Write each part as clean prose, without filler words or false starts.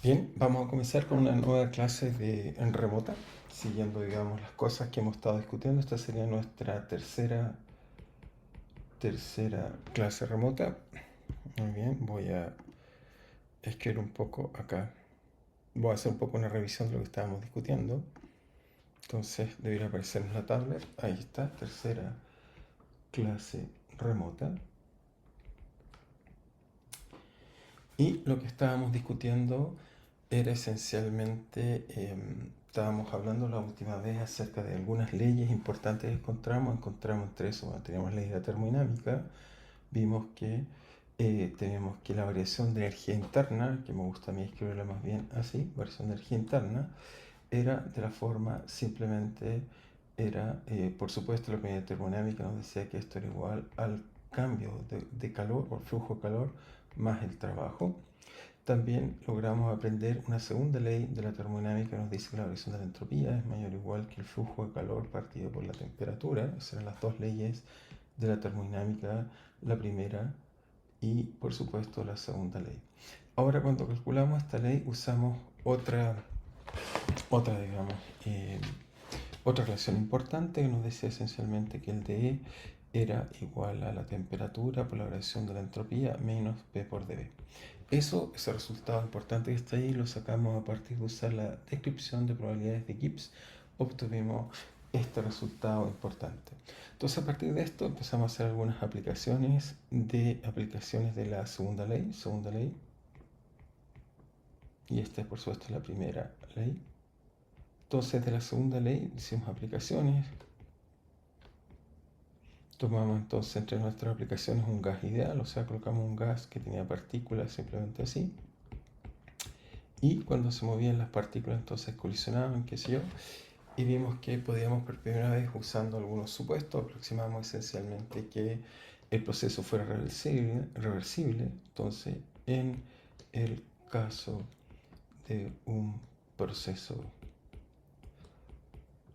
Bien, vamos a comenzar con una nueva clase en remota, siguiendo, digamos, las cosas que hemos estado discutiendo. Esta sería nuestra tercera clase remota. Muy bien, voy a escribir un poco acá. Voy a hacer un poco una revisión de lo que estábamos discutiendo. Entonces, debería aparecer en la tablet. Ahí está, tercera clase remota. Y lo que estábamos discutiendo era esencialmente, estábamos hablando la última vez acerca de algunas leyes importantes que encontramos entre eso, bueno, teníamos ley de la termodinámica, vimos que tenemos que la variación de energía interna, que me gusta a mí escribirla más bien así, variación de energía interna, era de la forma simplemente, por supuesto la primera termodinámica nos decía que esto era igual al cambio de calor o flujo de calor más el trabajo. También logramos aprender una segunda ley de la termodinámica que nos dice que la variación de la entropía es mayor o igual que el flujo de calor partido por la temperatura. Esas eran las dos leyes de la termodinámica, la primera y por supuesto la segunda ley. Ahora cuando calculamos esta ley usamos otra digamos, eh, otra relación importante que nos decía esencialmente que el dE era igual a la temperatura por la variación de la entropía menos P por dB. Ese resultado importante que está ahí, lo sacamos a partir de usar la descripción de probabilidades de Gibbs, obtuvimos este resultado importante. Entonces a partir de esto empezamos a hacer algunas aplicaciones de la segunda ley, y esta por supuesto es la primera ley. Entonces de la segunda ley hicimos aplicaciones, tomamos entonces entre nuestras aplicaciones un gas ideal, o sea, colocamos un gas que tenía partículas simplemente así, y cuando se movían las partículas entonces colisionaban, qué sé yo, y vimos que podíamos por primera vez, usando algunos supuestos, aproximamos esencialmente que el proceso fuera reversible. Entonces, en el caso de un proceso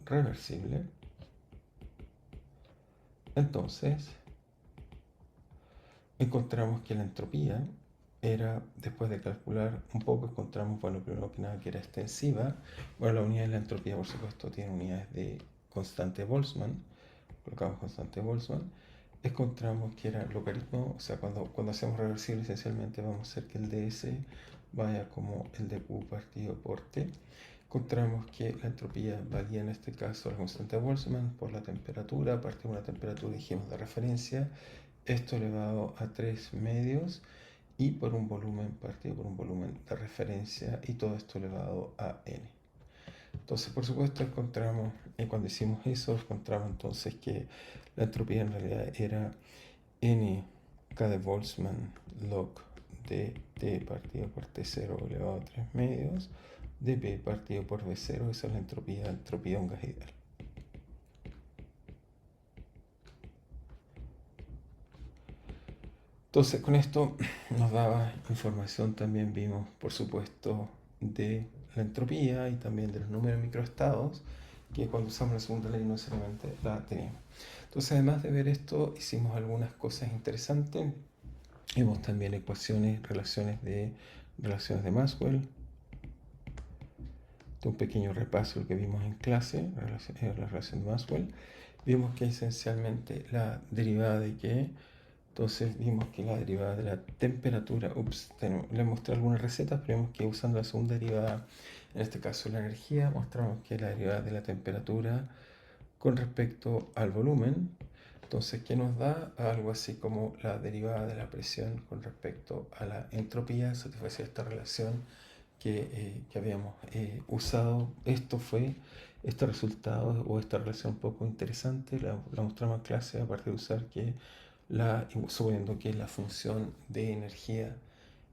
reversible, entonces encontramos que la entropía era, después de calcular un poco, encontramos, bueno, primero que nada que era extensiva. Bueno, la unidad de la entropía, por supuesto, tiene unidades de constante Boltzmann. Colocamos constante Boltzmann. Encontramos que era logaritmo, o sea, cuando hacemos reversible, esencialmente vamos a hacer que el ds vaya como el de q partido por t. Encontramos que la entropía valía en este caso la constante Boltzmann por la temperatura, a partir de una temperatura, dijimos, de referencia, esto elevado a 3 medios, y por un volumen partido por un volumen de referencia, y todo esto elevado a n. Entonces, por supuesto, cuando hicimos eso, encontramos entonces que la entropía en realidad era n k de Boltzmann log de t partido por t0 elevado a 3 medios de b partido por b0. Esa es la entropía de un gas ideal. Entonces, con esto nos daba información, también vimos, por supuesto, de la entropía y también de los números microestados, que cuando usamos la segunda ley no necesariamente la teníamos. Entonces, además de ver esto, hicimos algunas cosas interesantes. Vimos también relaciones de Maxwell. Un pequeño repaso de lo que vimos en clase, la relación de Maxwell. Vimos que esencialmente la derivada de que, entonces vimos que la derivada de la temperatura, les mostré algunas recetas, pero vimos que usando la segunda derivada, en este caso la energía, mostramos que la derivada de la temperatura con respecto al volumen, entonces que nos da algo así como la derivada de la presión con respecto a la entropía, satisfacía esta relación que habíamos usado. Este resultado o esta relación un poco interesante, la mostramos en clase a partir de usar suponiendo que la función de energía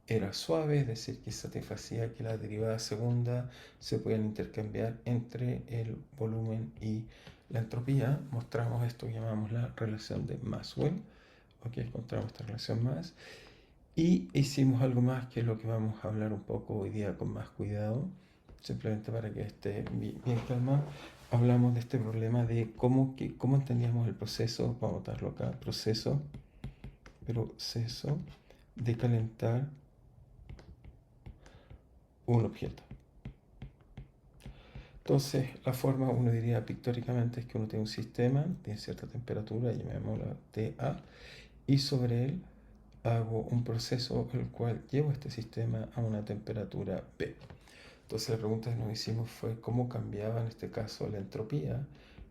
era suave, es decir, que satisfacía que la derivada segunda se podían intercambiar entre el volumen y la entropía. Mostramos esto que llamamos la relación de Maxwell. Ok, encontramos esta relación más. Y hicimos algo más, que es lo que vamos a hablar un poco hoy día con más cuidado, simplemente para que esté bien calma. Hablamos de este problema de cómo entendíamos el proceso, vamos a botarlo acá, proceso de calentar un objeto. Entonces, la forma, uno diría pictóricamente, es que uno tiene un sistema, tiene cierta temperatura, llamémosla TA, y sobre él hago un proceso el cual llevo este sistema a una temperatura B. Entonces la pregunta que nos hicimos fue cómo cambiaba en este caso la entropía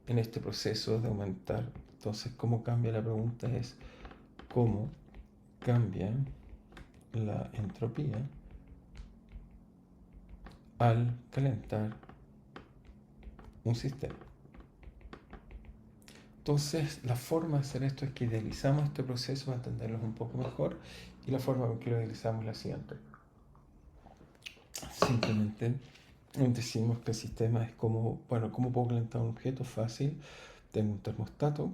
en este proceso de aumentar. Entonces, ¿cómo cambia? La pregunta es cómo cambia la entropía al calentar un sistema. Entonces, la forma de hacer esto es que idealizamos este proceso para entenderlo un poco mejor, y la forma en que lo idealizamos es la siguiente. Simplemente decimos que el sistema es como, bueno, ¿cómo puedo calentar un objeto? Fácil. Tengo un termostato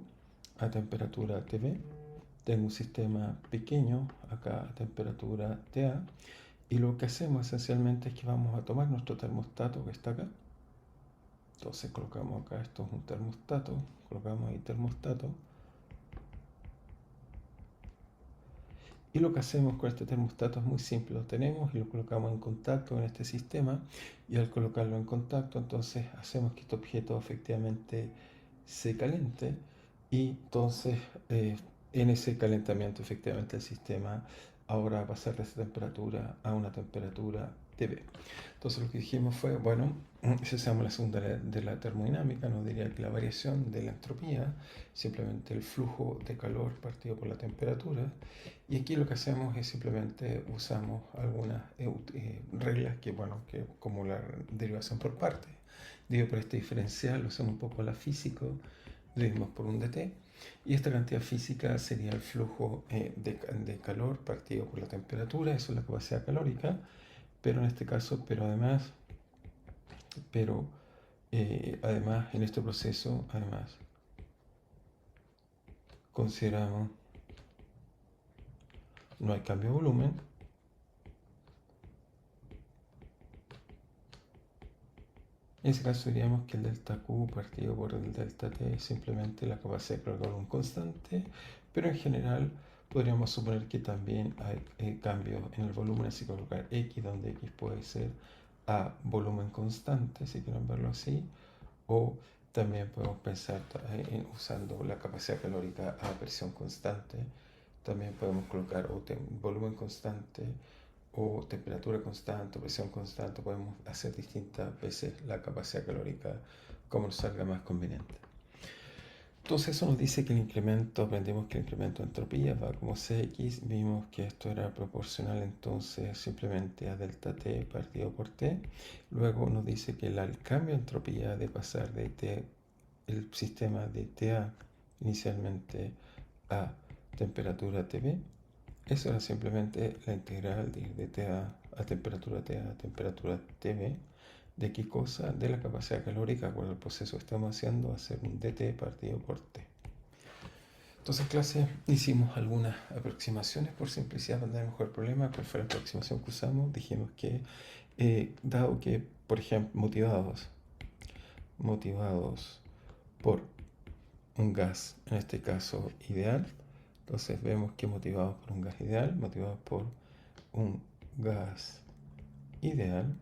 a temperatura TV, tengo un sistema pequeño acá a temperatura TA, y lo que hacemos esencialmente es que vamos a tomar nuestro termostato que está acá. Entonces colocamos acá, esto es un termostato, colocamos ahí termostato, y lo que hacemos con este termostato es muy simple, lo tenemos y lo colocamos en contacto con este sistema, y al colocarlo en contacto entonces hacemos que este objeto efectivamente se caliente, y entonces en ese calentamiento efectivamente el sistema ahora va a pasar de esa temperatura a una temperatura TV. Entonces lo que dijimos fue, bueno, si usamos la segunda de la termodinámica, nos diría que la variación de la entropía, simplemente el flujo de calor partido por la temperatura, y aquí lo que hacemos es simplemente usamos algunas reglas que, bueno, que como la derivación por partes, digo por este diferencial, lo hacemos un poco a la física, dividimos por un dt, y esta cantidad física sería el flujo de calor partido por la temperatura, eso es la capacidad calórica, pero en este caso, además en este proceso, además consideramos no hay cambio de volumen, en ese caso diríamos que el delta Q partido por el delta T es simplemente la capacidad de colocar un constante, pero en general podríamos suponer que también hay cambios en el volumen, así colocar X, donde X puede ser a volumen constante, si quieren verlo así, o también podemos pensar en usando la capacidad calórica a presión constante. También podemos colocar volumen constante o temperatura constante o presión constante. Podemos hacer distintas veces la capacidad calórica como nos salga más conveniente. Entonces eso nos dice que el incremento, aprendimos que el incremento de entropía va como Cx, vimos que esto era proporcional entonces simplemente a delta T partido por T. Luego nos dice que el cambio de entropía de pasar de T, el sistema de TA inicialmente a temperatura TV, eso era simplemente la integral de ir de TA a temperatura TV, de qué cosa, de la capacidad calórica por el proceso que estamos haciendo, hacer un dt partido por t. Entonces en clase hicimos algunas aproximaciones por simplicidad para entender mejor el problema. ¿Cuál fue la aproximación que usamos? Dijimos que dado que, por ejemplo, motivados por un gas, en este caso ideal, entonces vemos que motivados por un gas ideal, motivados por un gas ideal,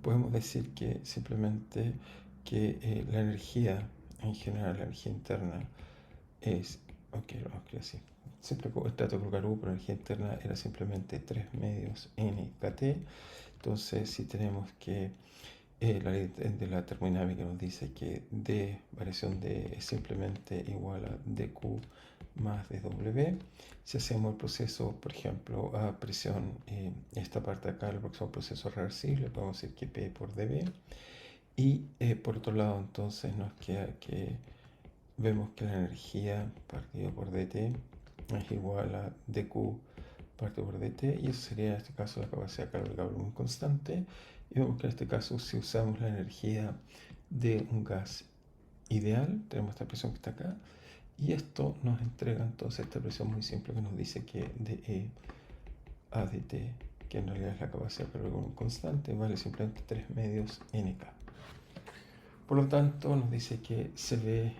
podemos decir que simplemente que la energía en general, la energía interna es, ok, lo vamos a escribir así. Siempre trato de colocar U, pero la energía interna era simplemente 3 medios NKT. Entonces, si tenemos que la ley de la termodinámica nos dice que D, variación D, es simplemente igual a dQ más dW. Si hacemos el proceso, por ejemplo, a presión, esta parte de acá, el próximo proceso reversible, podemos decir que P por dB. Y por otro lado, entonces nos queda que vemos que la energía partido por dt es igual a dq partido por dt, y eso sería en este caso la capacidad calórica de volumen constante. Y vemos que en este caso, si usamos la energía de un gas ideal, tenemos esta presión que está acá, y esto nos entrega entonces esta presión muy simple que nos dice que dE a dt, que en realidad es la capacidad calórica de volumen constante, vale simplemente 3 medios nk. Por lo tanto, nos dice que se ve,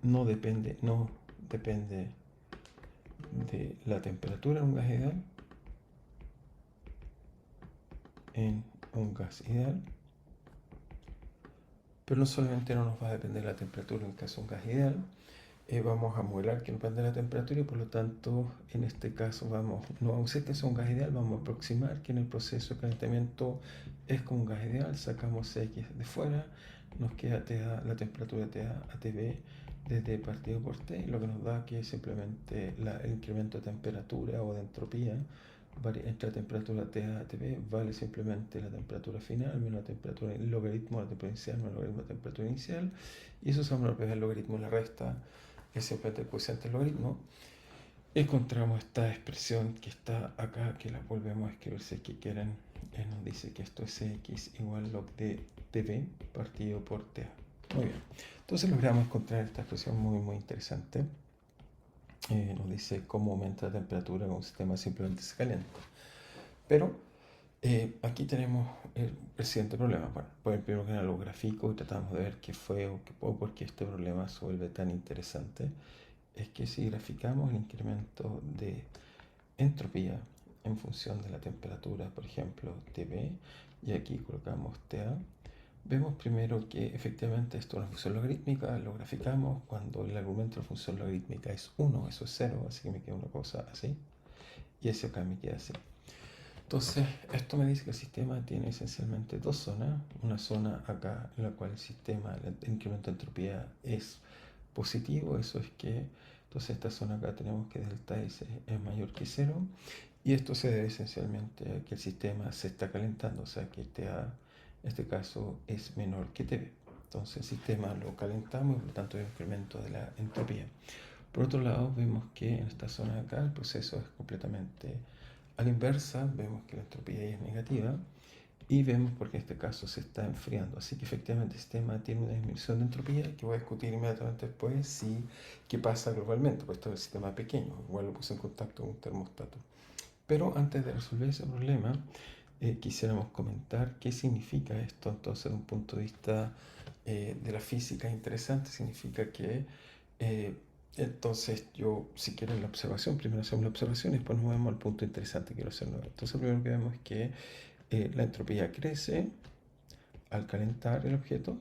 no depende de la temperatura en un gas ideal, en un gas ideal. Pero no solamente no nos va a depender la temperatura en el caso de un gas ideal, vamos a modelar que no depende de la temperatura y por lo tanto en este caso no vamos a decir que es un gas ideal, vamos a aproximar que en el proceso de calentamiento es como un gas ideal, sacamos X de fuera, nos queda la temperatura TA a TB desde partido por T, lo que nos da que simplemente el incremento de temperatura o de entropía entre la temperatura TA a TB vale simplemente la temperatura final menos la temperatura, el logaritmo de la temperatura inicial menos el logaritmo de la temperatura inicial, y eso se llama el logaritmo de la resta, es simplemente el coeficiente del logaritmo. Encontramos esta expresión que está acá, que la volvemos a escribir si es que quieren. Nos dice que esto es x igual log de tv partido por ta. Muy bien. Entonces logramos encontrar esta expresión muy interesante. Nos dice cómo aumenta la temperatura con un sistema simplemente se calienta. Pero aquí tenemos el siguiente problema. Bueno, pues primero que nada lo grafico y tratamos de ver qué fue o por qué este problema se vuelve tan interesante. Es que si graficamos el incremento de entropía en función de la temperatura, por ejemplo, Tb, y aquí colocamos Ta, vemos primero que efectivamente esto es una función logarítmica, lo graficamos cuando el argumento de la función logarítmica es 1, eso es 0, así que me queda una cosa así, y ese acá me queda así. Entonces, esto me dice que el sistema tiene esencialmente dos zonas, una zona acá en la cual el sistema, el incremento de entropía es positivo, eso es que, entonces esta zona acá tenemos que delta S es mayor que 0, y esto se debe esencialmente a que el sistema se está calentando, o sea que TA, en este caso, es menor que TB. Entonces el sistema lo calentamos y por lo tanto hay un incremento de la entropía. Por otro lado, vemos que en esta zona de acá el proceso es completamente a la inversa, vemos que la entropía es negativa y vemos porque en este caso se está enfriando. Así que efectivamente el sistema tiene una disminución de entropía que voy a discutir inmediatamente después qué pasa globalmente, pues esto es un sistema pequeño, igual lo puse en contacto con un termostato. Pero antes de resolver ese problema, quisiéramos comentar qué significa esto. Entonces, desde un punto de vista de la física interesante, significa que entonces si quieren la observación, primero hacemos la observación y después nos vemos al punto interesante que quiero hacer. Entonces, lo primero que vemos es que la entropía crece al calentar el objeto.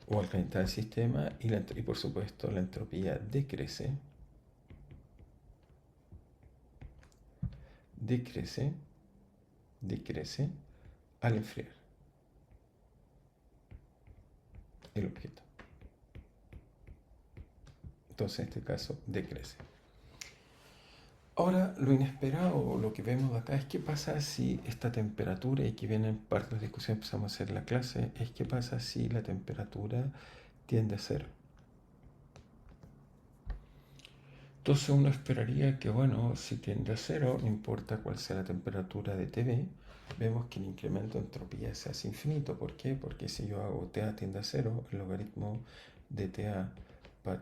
O al calentar el sistema y por supuesto la entropía decrece al enfriar el objeto. Entonces en este caso decrece. Ahora lo inesperado, lo que vemos acá es qué pasa si esta temperatura, y aquí vienen parte de la discusión, empezamos a hacer la clase, es qué pasa si la temperatura tiende a cero. Entonces uno esperaría que, bueno, si tiende a cero, no importa cuál sea la temperatura de TB, vemos que el incremento de entropía se hace infinito. ¿Por qué? Porque si yo hago TA tiende a cero, el logaritmo de TA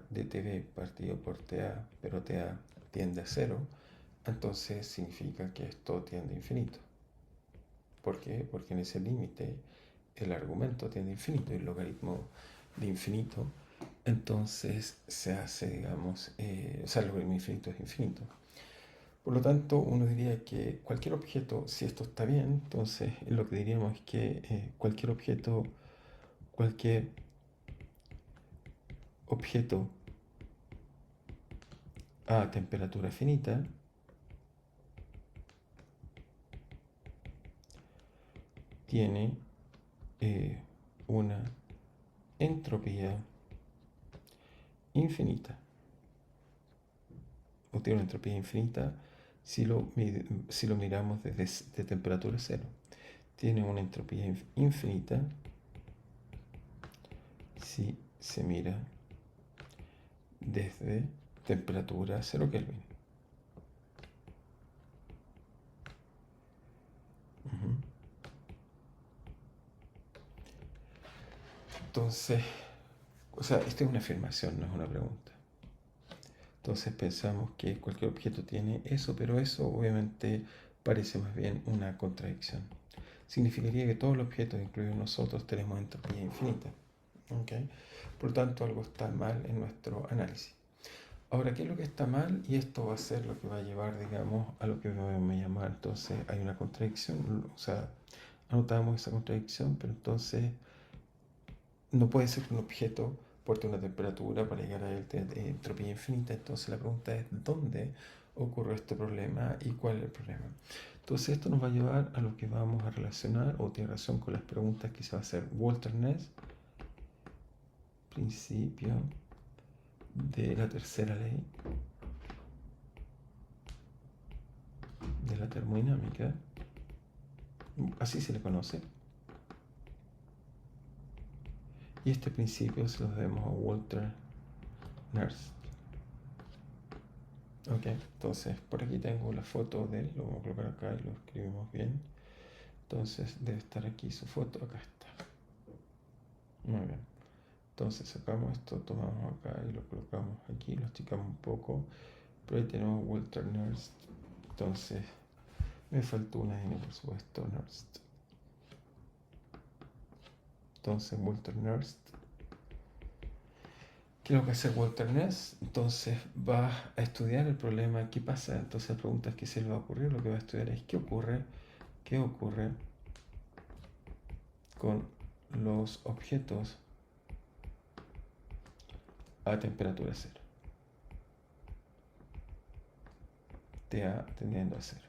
de TB partido por TA, pero TA tiende a cero, entonces significa que esto tiende a infinito. ¿Por qué? Porque en ese límite el argumento tiende a infinito y el logaritmo de infinito, entonces se hace, digamos, o sea, el logaritmo infinito es infinito. Por lo tanto, uno diría que cualquier objeto, si esto está bien, entonces lo que diríamos es que cualquier objeto a temperatura finita tiene una entropía infinita, o tiene una entropía infinita si lo miramos desde temperatura cero. Tiene una entropía infinita si se mira desde temperatura 0 Kelvin. Entonces, o sea, esta es una afirmación, no es una pregunta. Entonces pensamos que cualquier objeto tiene eso, pero eso obviamente parece más bien una contradicción. Significaría que todos los objetos, incluidos nosotros, tenemos entropía infinita. ¿Okay? Por lo tanto, algo está mal en nuestro análisis. Ahora, ¿qué es lo que está mal? Y esto va a ser lo que va a llevar, digamos, a lo que me llamar. Entonces, hay una contradicción, o sea, anotamos esa contradicción, pero entonces no puede ser que un objeto porte una temperatura para llegar a entropía infinita. Entonces, la pregunta es, ¿dónde ocurre este problema y cuál es el problema? Entonces, esto nos va a llevar a lo que vamos a relacionar, o tiene razón con las preguntas que se va a hacer Walter Ness, principio de la tercera ley de la termodinámica, así se le conoce, y este principio se lo debemos a Walter Nernst. Ok, entonces por aquí tengo la foto de él, lo vamos a colocar acá y lo escribimos bien. Entonces debe estar aquí su foto, acá está. Muy bien. Entonces sacamos esto, tomamos acá y lo colocamos aquí, lo esticamos un poco. Pero ahí tenemos Walter Nernst. Entonces me faltó una N, por supuesto, Nernst. Entonces Walter Nernst. ¿Qué es lo que hace Walter Ness? Entonces va a estudiar el problema, ¿qué pasa? Entonces la pregunta es qué se le va a ocurrir, lo que va a estudiar es qué ocurre con los objetos a temperatura cero, TA tendiendo a cero.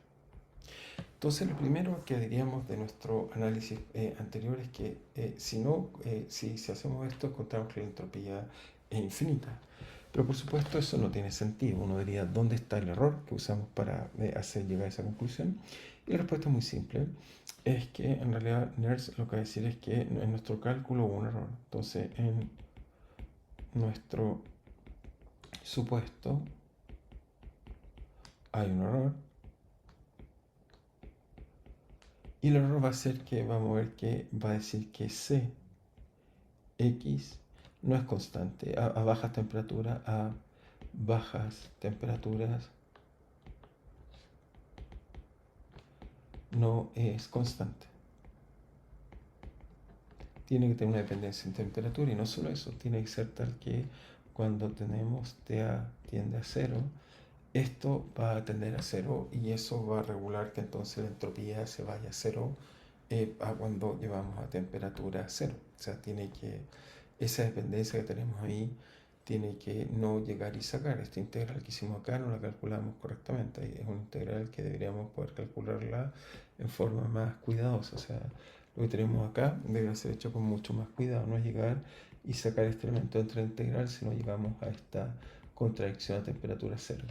Entonces lo primero que diríamos de nuestro análisis anterior es que si hacemos esto encontramos que la entropía es infinita. Pero por supuesto eso no tiene sentido. Uno diría, ¿dónde está el error que usamos para hacer llegar a esa conclusión? Y la respuesta es muy simple. Es que en realidad Nernst lo que va a decir es que en nuestro cálculo hubo un error. Entonces en nuestro supuesto hay un error. Y el error va a ser que vamos a ver que va a decir que Cx no es constante. A bajas temperaturas no es constante. Tiene que tener una dependencia en temperatura y no solo eso, tiene que ser tal que cuando tenemos TA tiende a cero, esto va a tender a cero y eso va a regular que entonces la entropía se vaya a cero a cuando llevamos a temperatura cero. O sea, esa dependencia que tenemos ahí tiene que no llegar y sacar. Esta integral que hicimos acá no la calculamos correctamente. Es una integral que deberíamos poder calcularla en forma más cuidadosa. O sea, lo que tenemos acá debe ser hecho con mucho más cuidado. No es llegar y sacar este elemento entre la integral si no llegamos a esta contradicción a temperatura cero.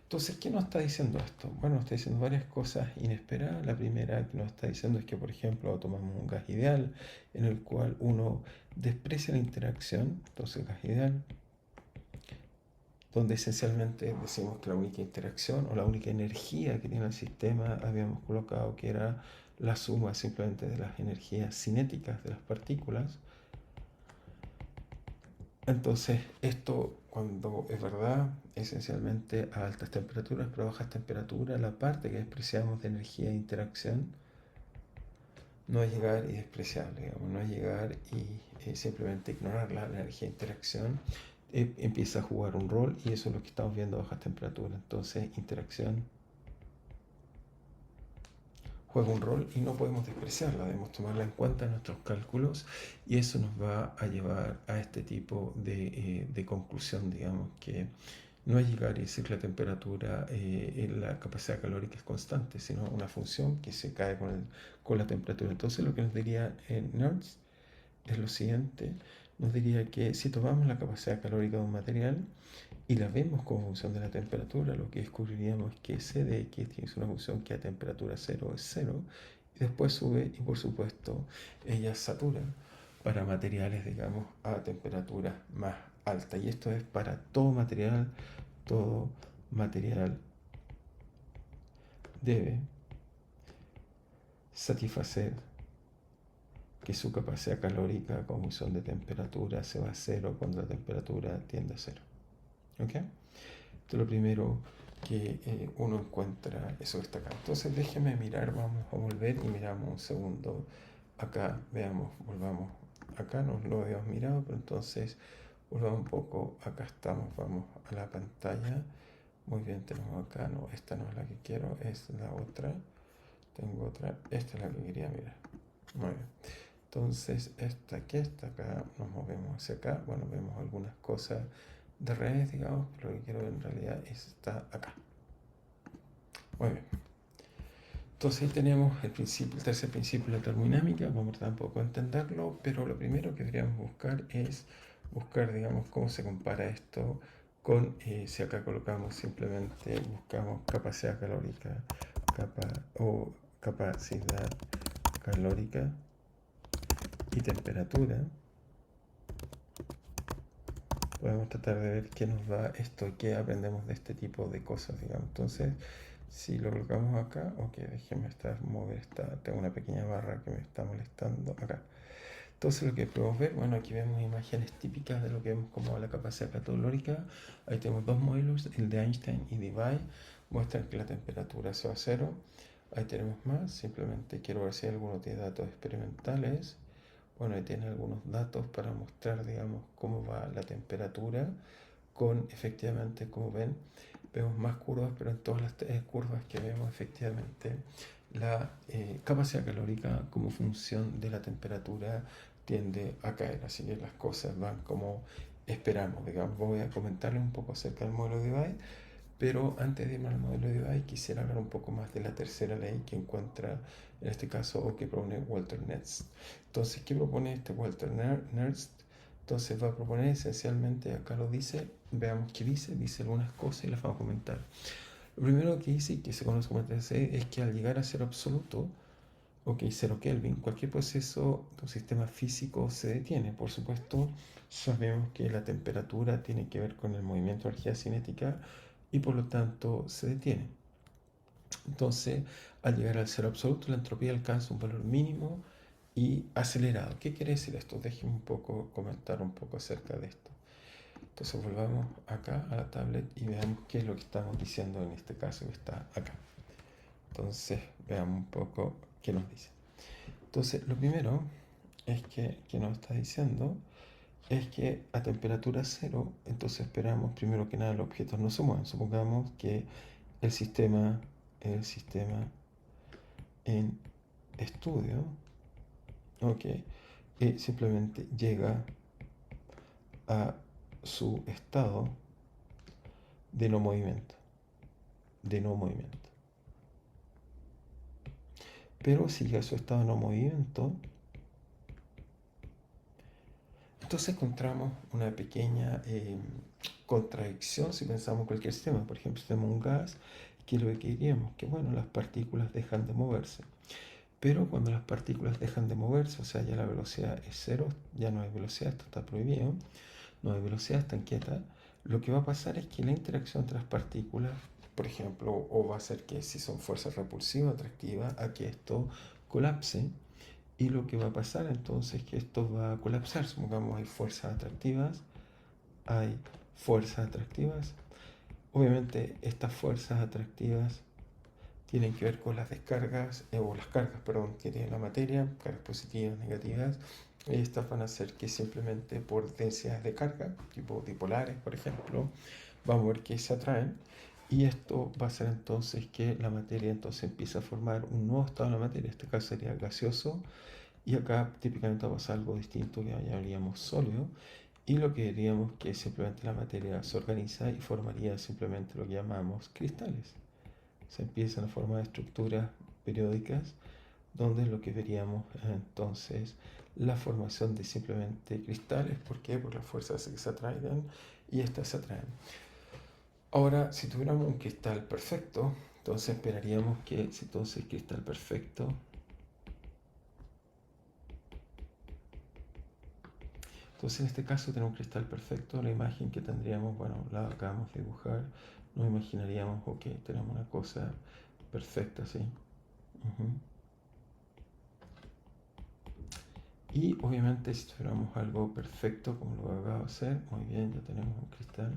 Entonces, ¿qué nos está diciendo esto? Bueno, nos está diciendo varias cosas inesperadas. La primera que nos está diciendo es que, por ejemplo, tomamos un gas ideal en el cual uno desprecia la interacción, entonces gas ideal, donde esencialmente decimos que la única interacción o la única energía que tiene el sistema habíamos colocado que era la suma simplemente de las energías cinéticas de las partículas. Entonces, esto cuando es verdad, esencialmente a altas temperaturas, pero a bajas temperaturas, la parte que despreciamos de energía de interacción no es llegar y despreciarla, digamos, no es llegar y simplemente ignorar la energía de interacción, empieza a jugar un rol y eso es lo que estamos viendo a bajas temperaturas. Entonces, interacción juega un rol y no podemos despreciarla, debemos tomarla en cuenta en nuestros cálculos y eso nos va a llevar a este tipo de conclusión, digamos, que no es llegar y decir que la temperatura, la capacidad calórica es constante, sino una función que se cae con la temperatura. Entonces lo que nos diría Nernst es lo siguiente, nos diría que si tomamos la capacidad calórica de un material y la vemos como función de la temperatura, lo que descubriríamos es que C de X tiene una función que a temperatura cero es cero, y después sube y por supuesto ella satura para materiales, digamos, a temperatura más alta. Y esto es para todo material debe satisfacer que su capacidad calórica como función de temperatura se va a cero cuando la temperatura tiende a cero. ¿Ok? Esto es lo primero que uno encuentra, eso que está acá. Entonces déjeme mirar, vamos a volver y miramos un segundo. Acá, veamos, volvamos. Acá no lo habíamos mirado, pero entonces Volvamos un poco, acá estamos, vamos a la pantalla. Muy bien, tenemos acá, no, esta no es la que quiero, es la otra. Tengo otra, esta es la que quería mirar. Muy bien. Entonces, esta aquí, está acá, nos movemos hacia acá. Bueno, vemos algunas cosas de redes, digamos, pero lo que quiero ver en realidad está acá. Muy bien. Entonces ahí tenemos el principio, el tercer principio de la termodinámica. Vamos a tratar un poco a entenderlo, pero lo primero que deberíamos buscar es buscar, digamos, cómo se compara esto con, si acá colocamos simplemente, buscamos capacidad calórica o capacidad calórica y temperatura, podemos tratar de ver qué nos da esto, qué aprendemos de este tipo de cosas, digamos. Entonces, si lo colocamos acá, ok, déjenme mover esta, tengo una pequeña barra que me está molestando acá. Entonces lo que podemos ver, bueno, aquí vemos imágenes típicas de lo que vemos como la capacidad calórica. Ahí tenemos dos modelos, el de Einstein y Debye, muestran que la temperatura se va a cero. Ahí tenemos más, simplemente quiero ver si hay algunos de datos experimentales. Bueno, ahí tiene algunos datos para mostrar, digamos, cómo va la temperatura con, efectivamente, como ven, vemos más curvas, pero en todas las curvas que vemos, efectivamente, la capacidad calórica como función de la temperatura tiende a caer, así que las cosas van como esperamos, digamos. Voy a comentarles un poco acerca del modelo de Debye, pero antes de irme al modelo de Debye quisiera hablar un poco más de la tercera ley que encuentra, en este caso, o que propone Walter Nernst. Entonces, ¿qué propone este Walter Nernst? Entonces va a proponer esencialmente, acá lo dice, veamos qué dice algunas cosas y las vamos a comentar. Lo primero que dice, y que se conoce como TC, es que al llegar a cero absoluto, ok, cero Kelvin, cualquier proceso de un sistema físico se detiene. Por supuesto, sabemos que la temperatura tiene que ver con el movimiento de energía cinética y por lo tanto se detiene. Entonces, al llegar al cero absoluto, la entropía alcanza un valor mínimo y acelerado. ¿Qué quiere decir esto? Déjenme un poco comentar un poco acerca de esto. Entonces volvamos acá a la tablet y veamos qué es lo que estamos diciendo en este caso que está acá. Entonces veamos un poco qué nos dice. Entonces lo primero es que nos está diciendo es que a temperatura cero, entonces esperamos primero que nada los objetos no se muevan. Supongamos que el sistema en estudio, ok, simplemente llega a su estado de no movimiento, Pero si llega a su estado de no movimiento, entonces encontramos una pequeña contradicción si pensamos en cualquier sistema. Por ejemplo, si tenemos un gas, ¿qué es lo que diríamos? Que bueno, las partículas dejan de moverse. Pero cuando las partículas dejan de moverse, o sea, ya la velocidad es cero, ya no hay velocidad, esto está prohibido, no hay velocidad, están quietas, lo que va a pasar es que la interacción entre las partículas, por ejemplo, o va a ser que si son fuerzas repulsivas o atractivas, a que esto colapse, y lo que va a pasar entonces es que esto va a colapsar. Supongamos hay fuerzas atractivas, obviamente estas fuerzas atractivas tienen que ver con las descargas, o las cargas, perdón, que tiene la materia, cargas positivas, negativas. Y estas van a hacer que simplemente por densidades de carga, tipo dipolares, por ejemplo, vamos a ver que se atraen. Y esto va a hacer entonces que la materia entonces empiece a formar un nuevo estado de la materia, en este caso sería gaseoso, y acá típicamente va a pasar algo distinto que llamaríamos sólido, y lo que diríamos que simplemente la materia se organiza y formaría simplemente lo que llamamos cristales. Se empiezan a formar estructuras periódicas donde lo que veríamos es entonces la formación de simplemente cristales. ¿Por qué? Por las fuerzas que se atraigan y estas se atraen. Ahora, si tuviéramos un cristal perfecto, entonces esperaríamos que si entonces cristal perfecto, entonces en este caso tenemos un cristal perfecto, la imagen que tendríamos, bueno, la acabamos de dibujar, nos imaginaríamos, ok, tenemos una cosa perfecta, ¿sí? Y obviamente si tuviéramos algo perfecto como lo acabo de hacer, muy bien, ya tenemos un cristal.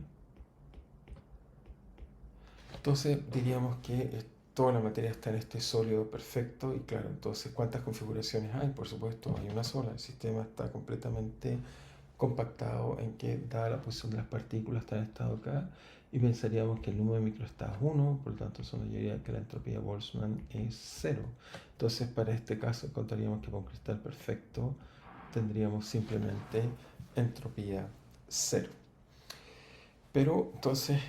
Entonces diríamos que toda la materia está en este sólido perfecto y claro, entonces ¿cuántas configuraciones hay? Por supuesto, hay una sola, el sistema está completamente compactado en que, dada la posición de las partículas, está en estado acá, y pensaríamos que el número de microestados es 1, por lo tanto eso nos llevaría a que la entropía de Boltzmann es 0. Entonces, para este caso, encontraríamos que para un cristal perfecto tendríamos simplemente entropía 0. Pero entonces,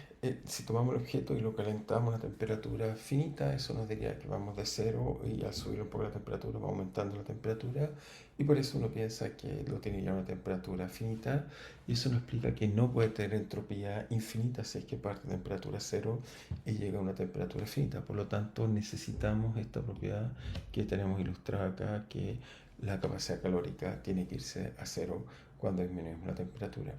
si tomamos el objeto y lo calentamos a temperatura finita, eso nos diría que vamos de 0 y al subir un poco la temperatura va aumentando la temperatura, y por eso uno piensa que lo tiene ya a una temperatura finita, y eso nos explica que no puede tener entropía infinita si es que parte de temperatura 0 y llega a una temperatura finita. Por lo tanto, necesitamos esta propiedad que tenemos ilustrada acá, que la capacidad calórica tiene que irse a 0 cuando disminuimos la temperatura.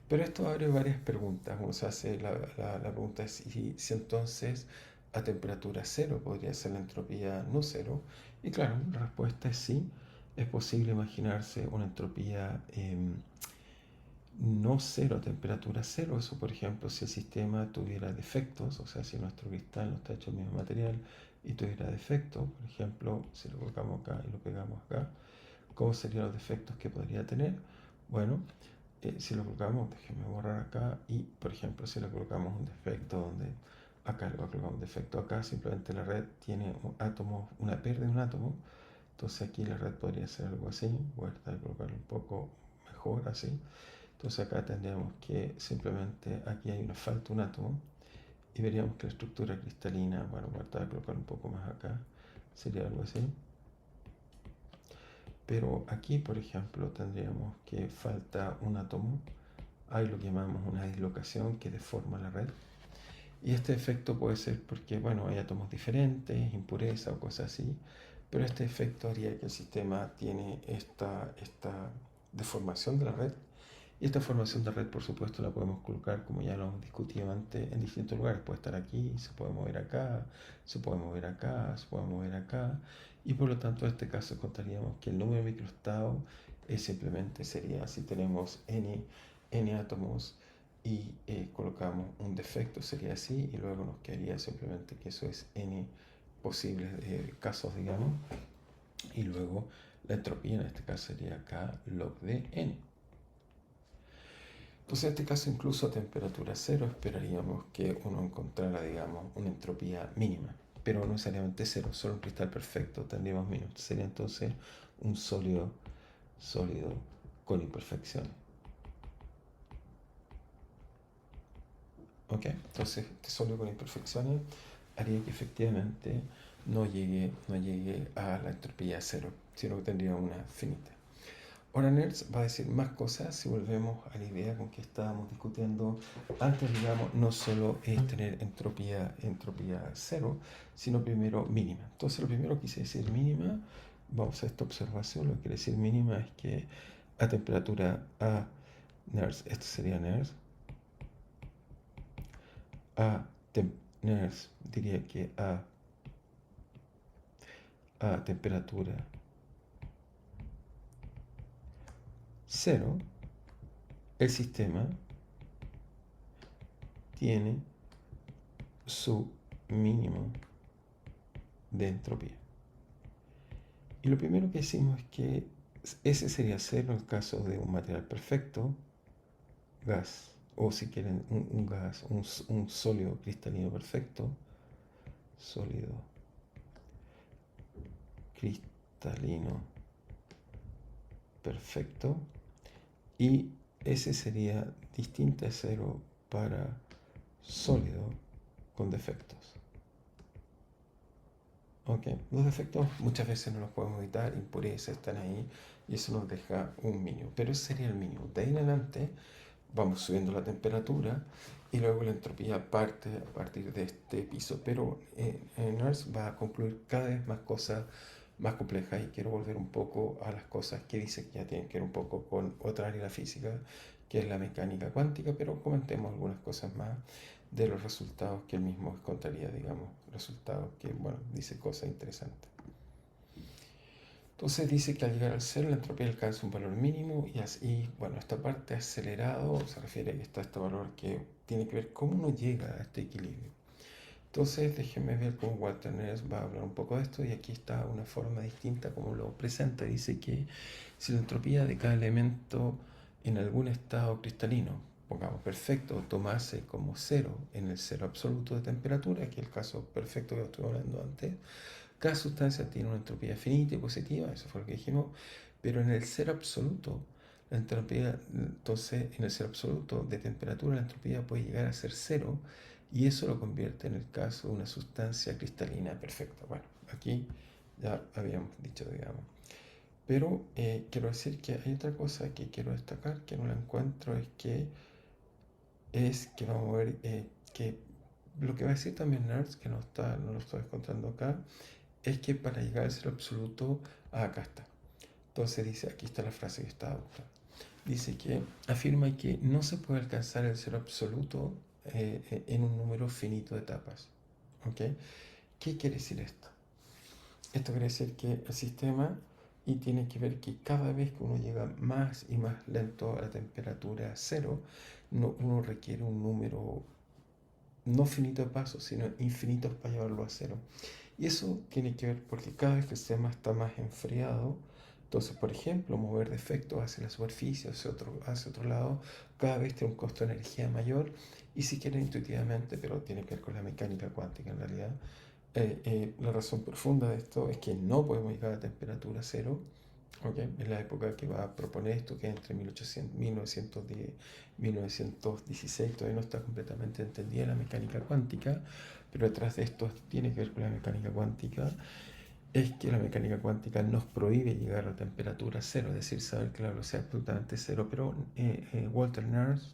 Pero esto abre varias preguntas. Uno se hace la pregunta es si entonces a temperatura 0 podría ser la entropía no 0. Y claro, la respuesta es sí. Es posible imaginarse una entropía no 0 a temperatura 0. Eso, por ejemplo, si el sistema tuviera defectos, o sea, si nuestro cristal no está hecho del mismo material y tuviera defectos, por ejemplo, si lo colocamos acá y lo pegamos acá, ¿cómo serían los defectos que podría tener? Bueno, si lo colocamos, déjenme borrar acá, y por ejemplo si le colocamos un defecto donde acá le colocamos un defecto acá, simplemente la red tiene un átomo, una pérdida de un átomo, entonces aquí la red podría ser algo así. Voy a tratar de colocarlo un poco mejor así. Entonces acá tendríamos que simplemente aquí hay una falta de un átomo, y veríamos que la estructura cristalina, bueno, voy a tratar de colocar un poco más acá, sería algo así. Pero aquí, por ejemplo, tendríamos que falta un átomo. Hay lo que llamamos una dislocación que deforma la red. Y este efecto puede ser porque, bueno, hay átomos diferentes, impureza o cosas así. Pero este efecto haría que el sistema tiene esta deformación de la red. Y esta formación de red, por supuesto, la podemos colocar, como ya lo hemos discutido antes, en distintos lugares. Puede estar aquí, se puede mover acá, se puede mover acá, se puede mover acá. Y por lo tanto, en este caso, contaríamos que el número de microestados simplemente sería, si tenemos n átomos y colocamos un defecto, sería así, y luego nos quedaría simplemente que eso es n posibles casos, digamos. Y luego la entropía en este caso sería k log de n. Entonces, en este caso, incluso a temperatura 0, esperaríamos que uno encontrara, digamos, una entropía mínima, pero no necesariamente 0, solo un cristal perfecto tendríamos mínimo. Sería entonces un sólido con imperfecciones. ¿Ok? Entonces, este sólido con imperfecciones haría que efectivamente no llegue a la entropía 0, sino que tendría una finita. Ahora Nerds va a decir más cosas si volvemos a la idea con que estábamos discutiendo antes, digamos, no solo es tener entropía 0, sino primero mínima. Entonces lo primero que quise decir mínima, vamos a esta observación, lo que quiere decir mínima es que a temperatura A Nerds, esto sería Nerds, Nerds diría que a temperatura 0, el sistema tiene su mínimo de entropía. Y lo primero que decimos es que ese sería 0 en el caso de un material perfecto, gas, o si quieren un gas, un sólido cristalino perfecto, sólido cristalino perfecto, y ese sería distinto a 0 para sólido con defectos. Ok, los defectos muchas veces no los podemos evitar, impurezas están ahí, y eso nos deja un mínimo, pero ese sería el mínimo. De ahí en adelante vamos subiendo la temperatura y luego la entropía parte a partir de este piso, pero NERSC va a concluir cada vez más cosas más complejas, y quiero volver un poco a las cosas que dice que ya tienen que ver un poco con otra área de la física, que es la mecánica cuántica, pero comentemos algunas cosas más de los resultados que él mismo contaría, digamos, resultados que, bueno, dice cosas interesantes. Entonces dice que al llegar al 0 la entropía alcanza un valor mínimo, y así, bueno, esta parte acelerado se refiere a que está este valor que tiene que ver cómo uno llega a este equilibrio. Entonces déjenme ver cómo Walter Ness va a hablar un poco de esto, y aquí está una forma distinta como lo presenta. Dice que si la entropía de cada elemento en algún estado cristalino, pongamos perfecto, tomase como cero en el cero absoluto de temperatura, que es el caso perfecto que estuve hablando antes, cada sustancia tiene una entropía finita y positiva, eso fue lo que dijimos, pero en el cero absoluto, la entropía, entonces en el cero absoluto de temperatura, la entropía puede llegar a ser cero, y eso lo convierte en el caso de una sustancia cristalina perfecta. Bueno, aquí ya habíamos dicho, digamos. Pero quiero decir que hay otra cosa que quiero destacar, que no la encuentro, es que vamos a ver que lo que va a decir también Nerds, que no lo estoy encontrando acá, es que para llegar al cero absoluto, acá está. Entonces dice, aquí está la frase que está adoptada. Dice que afirma que no se puede alcanzar el cero absoluto en un número finito de etapas. ¿Ok? ¿Qué quiere decir esto? Esto quiere decir que el sistema, y tiene que ver que cada vez que uno llega más y más lento a la temperatura cero, uno requiere un número no finito de pasos, sino infinitos para llevarlo a cero. Y eso tiene que ver porque cada vez que el sistema está más enfriado, entonces, por ejemplo, mover defectos hacia la superficie, hacia otro lado, cada vez tiene un costo de energía mayor. Y si quieren intuitivamente, pero tiene que ver con la mecánica cuántica en realidad, la razón profunda de esto es que no podemos llegar a temperatura cero. ¿Okay? En la época que va a proponer esto, que es entre 1800, 1910 1916, todavía no está completamente entendida la mecánica cuántica, pero detrás de esto tiene que ver con la mecánica cuántica, es que la mecánica cuántica nos prohíbe llegar a temperatura cero, es decir, saber que la velocidad es absolutamente cero, pero Walter Nernst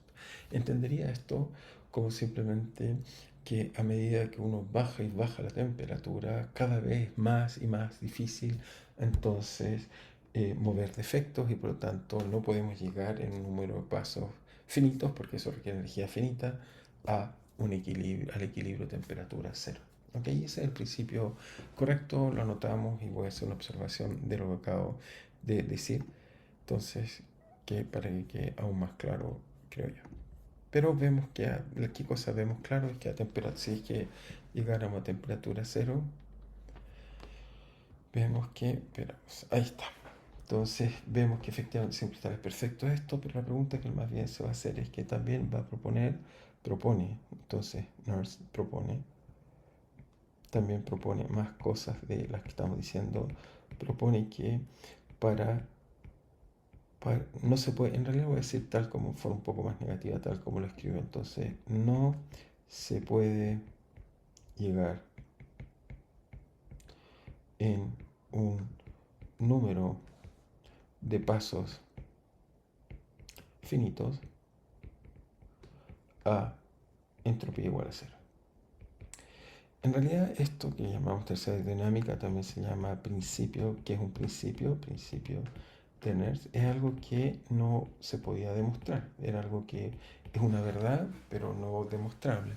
entendería esto como simplemente que a medida que uno baja y baja la temperatura, cada vez más y más difícil entonces mover defectos, y por lo tanto no podemos llegar en un número de pasos finitos, porque eso requiere energía finita, al equilibrio temperatura cero. ¿Ok? Ese es el principio correcto, lo anotamos y voy a hacer una observación de lo que acabo de decir. Entonces, que para que quede aún más claro, creo yo. Pero vemos que, ¿qué cosa vemos claro? Es que a temperatura, si es que llegáramos a temperatura cero, vemos que, esperamos, ahí está. Entonces vemos que efectivamente sin cristales perfecto esto, pero la pregunta que más bien se va a hacer es que también va a propone, entonces Nernst también propone más cosas de las que estamos diciendo, propone que para, no se puede, en realidad voy a decir tal como forma un poco más negativa, tal como lo escribo, entonces no se puede llegar en un número de pasos finitos a entropía igual a cero. En realidad esto que llamamos tercera dinámica también se llama principio, que es un principio de Nernst, es algo que no se podía demostrar, era algo que es una verdad, pero no demostrable.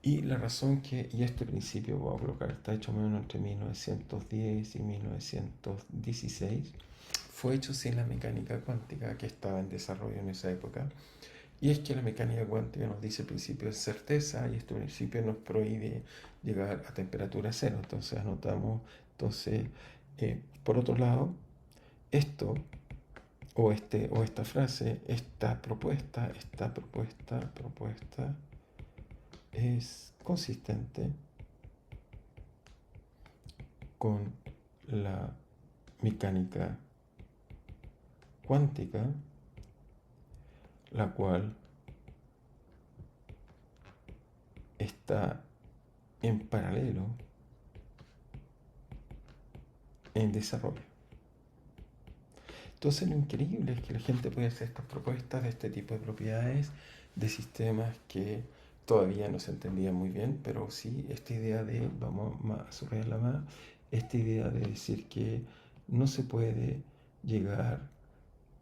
Y la razón y este principio, voy a colocar, está hecho más o menos entre 1910 y 1916, fue hecho sin la mecánica cuántica que estaba en desarrollo en esa época. Y es que la mecánica cuántica nos dice el principio de certeza, y este principio nos prohíbe llegar a temperatura cero. Entonces anotamos, entonces, por otro lado, esto o esta frase, esta propuesta es consistente con la mecánica cuántica, la cual está en paralelo en desarrollo. Entonces lo increíble es que la gente puede hacer estas propuestas de este tipo de propiedades de sistemas que todavía no se entendían muy bien, pero sí esta idea de, vamos a subrayarla más, esta idea de decir que no se puede llegar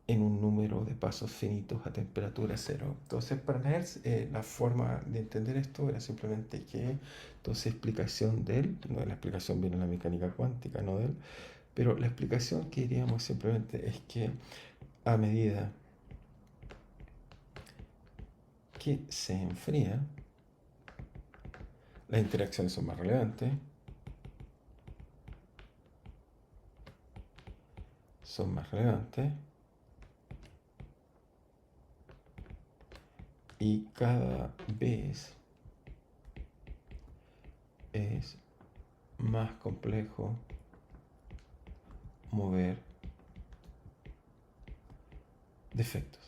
en un número de pasos finitos a temperatura cero. Entonces, para Nernst, la forma de entender esto era simplemente que, entonces, explicación de él, no, la explicación viene en la mecánica cuántica, no de él, pero la explicación que diríamos simplemente es que a medida que se enfría, las interacciones son más relevantes, son más relevantes, y cada vez es más complejo mover defectos.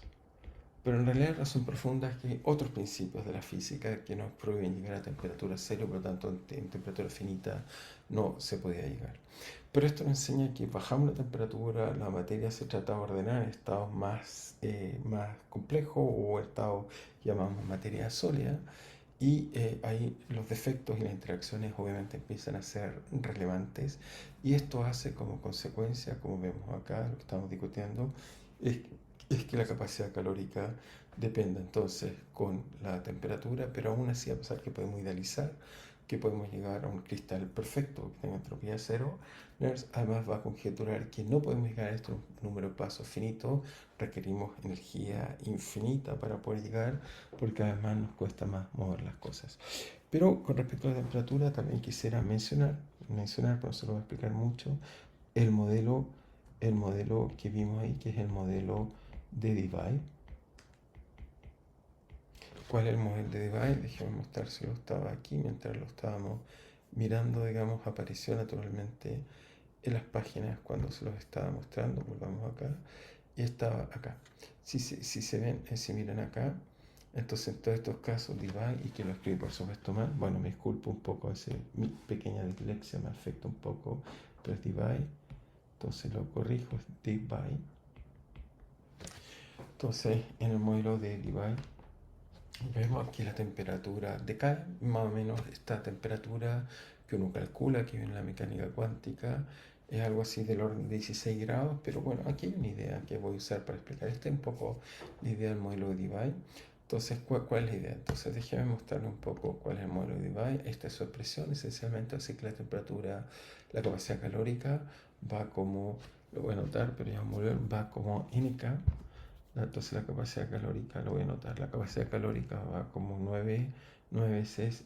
Pero en realidad la razón profunda es que hay otros principios de la física que nos prohíben llegar a temperatura cero, por lo tanto en temperatura finita no se podía llegar. Pero esto nos enseña que bajamos la temperatura, la materia se trata de ordenar en estados más complejos o estados que llamamos materia sólida, y ahí los defectos y las interacciones obviamente empiezan a ser relevantes, y esto hace como consecuencia, como vemos acá, lo que estamos discutiendo, es, es que la capacidad calórica depende entonces con la temperatura, pero aún así, a pesar que podemos idealizar que podemos llegar a un cristal perfecto que tenga entropía cero, NERSC además va a conjeturar que no podemos llegar a este número de pasos finito, requerimos energía infinita para poder llegar, porque además nos cuesta más mover las cosas. Pero con respecto a la temperatura, también quisiera mencionar, pero no se lo voy a explicar mucho, el modelo, el modelo que vimos ahí, que es el modelo de Debye. ¿Cuál es el modelo de Debye? Déjame mostrárselo, estaba aquí mientras lo estábamos mirando, digamos, apareció naturalmente en las páginas cuando se los estaba mostrando. Volvamos acá, y estaba acá. Si se ven, si miran acá, entonces en todos estos casos Debye, y que lo escribí por supuesto mal, bueno, me disculpo un poco, mi pequeña dislexia me afecta un poco, pero es Debye, entonces lo corrijo, es Debye. Entonces en el modelo de Debye vemos que la temperatura decae, más o menos esta temperatura que uno calcula, que en la mecánica cuántica, es algo así del orden de 16 grados, pero bueno, aquí hay una idea que voy a usar para explicar. Esta es un poco la idea del modelo de Debye. Entonces, ¿cuál es la idea? Entonces, déjame mostrarle un poco cuál es el modelo de Debye. Esta es su expresión, esencialmente, así que la temperatura, la capacidad calórica va como, lo voy a anotar, pero ya va como NK. Entonces la capacidad calórica, lo voy a anotar, la capacidad calórica va como 9 veces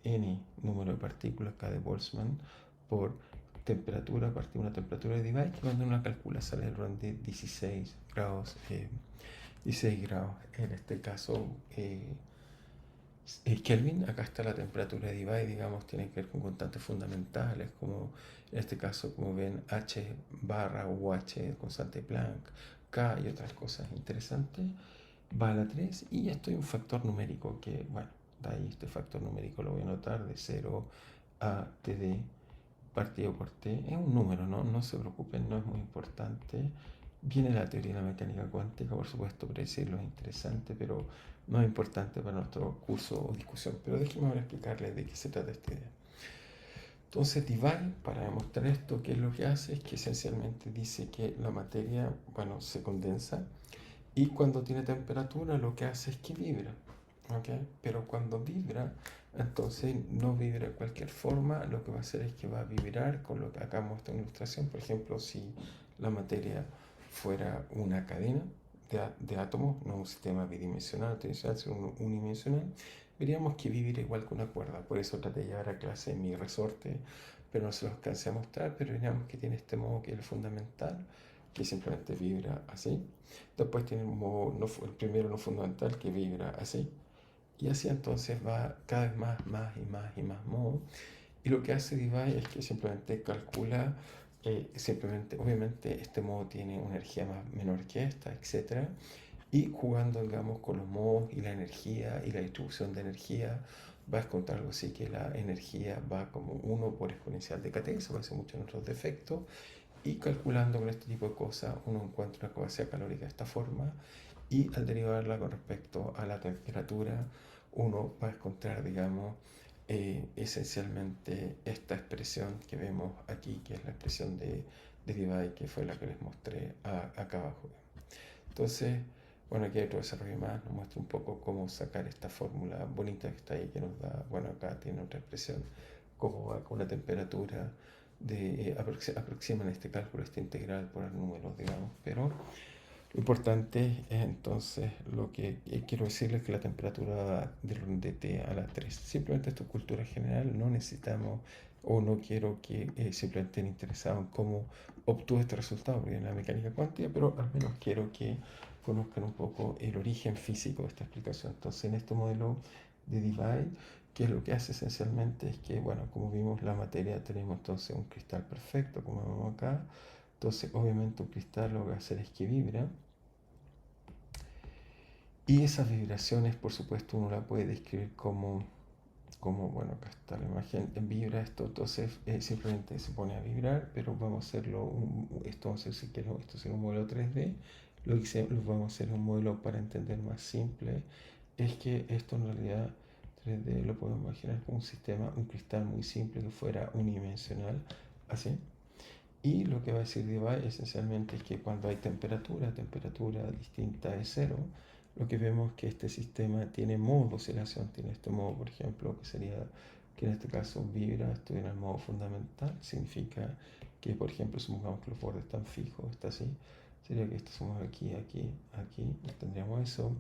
n número de partículas K de Boltzmann por temperatura, a partir de una temperatura de Debye, que cuando uno calcula sale el orden de 16 grados, 16 grados. En este caso, Kelvin, acá está la temperatura de Debye, digamos, tiene que ver con constantes fundamentales, como en este caso, como ven, H barra o H, constante Planck, K y otras cosas interesantes, va a la 3, y esto hay un factor numérico que, bueno, de ahí este factor numérico lo voy a anotar de 0 a TD partido por T, es un número, ¿no? No se preocupen, no es muy importante. Viene la teoría de la mecánica cuántica, por supuesto, predecirlo es interesante, pero no es importante para nuestro curso o discusión. Pero déjenme ahora explicarles de qué se trata esta idea. Entonces, Debye, para demostrar esto, ¿qué es lo que hace? Es que esencialmente dice que la materia, bueno, se condensa, y cuando tiene temperatura lo que hace es que vibra, ¿ok? Pero cuando vibra, entonces no vibra de cualquier forma, lo que va a hacer es que va a vibrar con lo que acá muestra una ilustración. Por ejemplo, si la materia fuera una cadena de átomos, no un sistema bidimensional, tridimensional, sino unidimensional, veríamos que vibra igual que una cuerda. Por eso traté de llevar a clase mi resorte, pero no se los alcancé a mostrar, pero veríamos que tiene este modo que es el fundamental, que simplemente vibra así. Después tiene un modo, el primero no fundamental, que vibra así. Y así entonces va cada vez más modo. Y lo que hace Debye es que simplemente calcula, obviamente este modo tiene una energía menor que esta, etc. Y jugando, digamos, con los modos y la energía y la distribución de energía, va a encontrar algo así que la energía va como 1 por exponencial de kt, se parece mucho a nuestros defectos. Y calculando con este tipo de cosas, uno encuentra una capacidad calórica de esta forma, y al derivarla con respecto a la temperatura, uno va a encontrar, digamos, esencialmente esta expresión que vemos aquí, que es la expresión de Debye, que fue la que les mostré acá abajo. Entonces, bueno, aquí hay otro desarrollo más, nos muestra un poco cómo sacar esta fórmula bonita que está ahí, que nos da, bueno, acá tiene otra expresión, cómo va con una temperatura aproximan este cálculo, este integral por números, digamos, pero Lo importante es entonces lo que quiero decirles que la temperatura va del orden de T a la 3. Simplemente esto es cultura general, no necesitamos o no quiero que simplemente estén interesados en cómo obtuve este resultado, porque es la mecánica cuántica, pero al menos quiero que conozcan un poco el origen físico de esta explicación. Entonces, en este modelo de Debye, que es lo que hace esencialmente es que, bueno, como vimos la materia, tenemos entonces un cristal perfecto, como vemos acá. Entonces, obviamente un cristal lo que va a hacer es que vibra. Y esas vibraciones, por supuesto, uno la puede describir como bueno, acá está la imagen, vibra esto, entonces simplemente se pone a vibrar, pero vamos a hacerlo, esto vamos a hacer, si queremos, esto será un modelo 3D, lo vamos a hacer un modelo para entender más simple, es que esto en realidad 3D lo podemos imaginar como un sistema, un cristal muy simple que fuera unidimensional, así. Y lo que va a decir Debye esencialmente es que cuando hay temperatura distinta de cero, lo que vemos es que este sistema tiene modo de oscilación, tiene este modo, por ejemplo, que sería que en este caso vibra, estuviera en el modo fundamental, significa que, por ejemplo, supongamos que los bordes están fijos, está así, sería que esto somos aquí, aquí, aquí, tendríamos eso.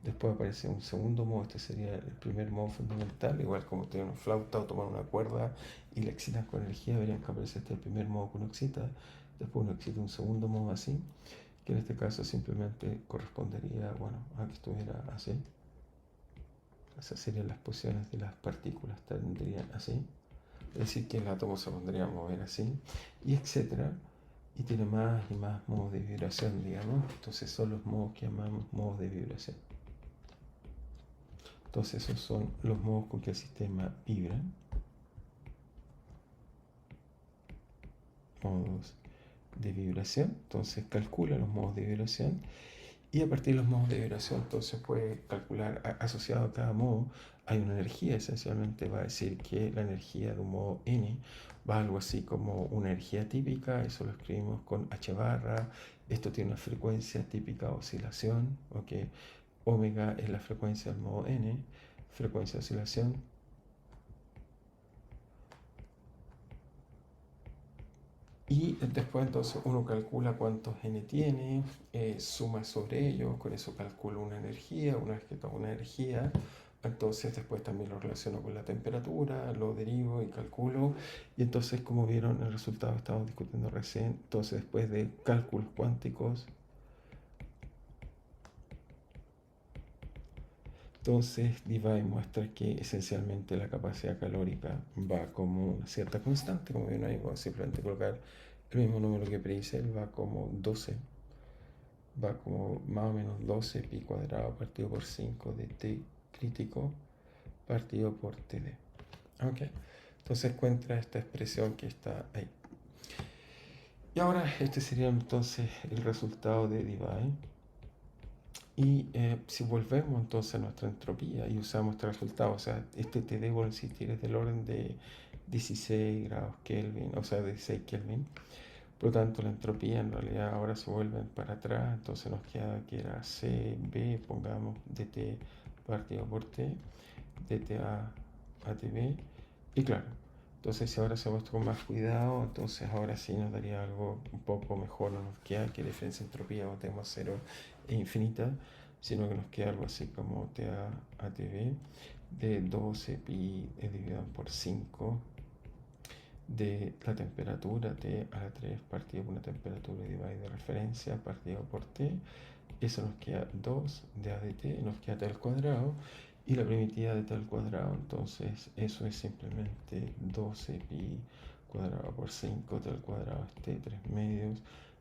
Después aparece un segundo modo, este sería el primer modo fundamental, igual como tener una flauta o tomar una cuerda y la excitan con energía, verían que aparece este el primer modo que uno excita, después uno excita un segundo modo así, que en este caso simplemente correspondería, bueno, a que estuviera así. Esas serían las posiciones de las partículas, tendrían así. Es decir, que el átomo se pondría a mover así, y etcétera. Y tiene más y más modos de vibración, digamos. Entonces son los modos que llamamos modos de vibración. Entonces esos son los modos con que el sistema vibra. Modos de vibración. Entonces calcula los modos de vibración. Y a partir de los modos de vibración, entonces puede calcular, asociado a cada modo, hay una energía, esencialmente va a decir que la energía de un modo n va a algo así como una energía típica, eso lo escribimos con h barra, esto tiene una frecuencia típica de oscilación, ok, omega es la frecuencia del modo n, frecuencia de oscilación, y después entonces uno calcula cuántos n tiene, suma sobre ello, con eso calculo una energía, una vez que tengo una energía, entonces después también lo relaciono con la temperatura, lo derivo y calculo, y entonces como vieron el resultado que estábamos discutiendo recién, entonces después de cálculos cuánticos, entonces Debye muestra que esencialmente la capacidad calórica va como una cierta constante, como ven ahí, voy a simplemente colocar el mismo número que predice, va como 12, va como más o menos 12 pi cuadrado partido por 5 de t crítico partido por td. Ok, entonces encuentra esta expresión que está ahí. Y ahora este sería entonces el resultado de Debye. Y si volvemos entonces a nuestra entropía y usamos este resultado, o sea, este TD, vuelvo a insistir, es del orden de 16 grados Kelvin, o sea, 16 Kelvin. Por lo tanto, la entropía en realidad ahora se vuelve para atrás, entonces nos queda que era CB, pongamos dt partido por T, dt a TB, y claro, entonces si ahora hacemos esto con más cuidado, entonces ahora sí nos daría algo un poco mejor, no nos queda que la diferencia de entropía cuando tenemos 0 e infinita, sino que nos queda algo así como TA a TV de 12 pi dividido por 5 de la temperatura T a la 3 partido por una temperatura de referencia partido por T, eso nos queda 2 de A de T, nos queda T al cuadrado, y la primitiva de T al cuadrado, entonces eso es simplemente 12 pi cuadrado por 5 T al cuadrado es T 3 medios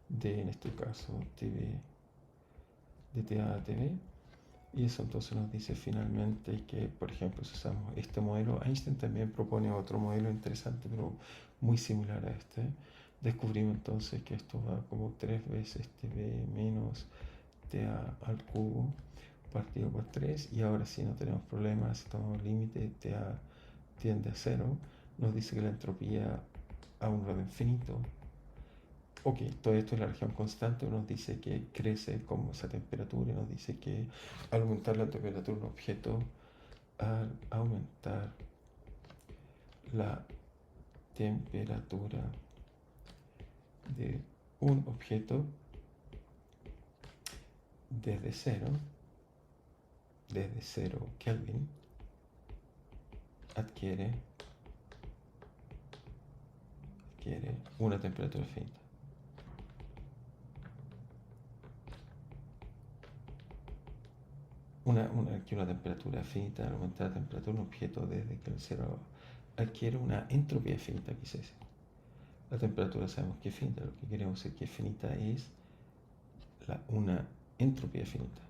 de, en este caso, TV de TA a TV. Y eso entonces nos dice finalmente que, por ejemplo, si usamos este modelo, Einstein también propone otro modelo interesante, pero muy similar a este. Descubrimos entonces que esto va como 3 veces TV menos TA al cubo partido por 3, y ahora sí no tenemos problemas, si tomamos límite, TA tiende a 0, nos dice que la entropía a un grado infinito. Ok, todo esto es la región constante, nos dice que crece como esa temperatura, y nos dice que al aumentar la temperatura de un objeto, al aumentar la temperatura de un objeto, desde cero Kelvin, adquiere una temperatura finita. Una temperatura finita, al aumentar la temperatura, un objeto desde que el cero adquiere una entropía finita, quise decir. La temperatura sabemos que es finita, lo que queremos decir que es finita es una entropía finita.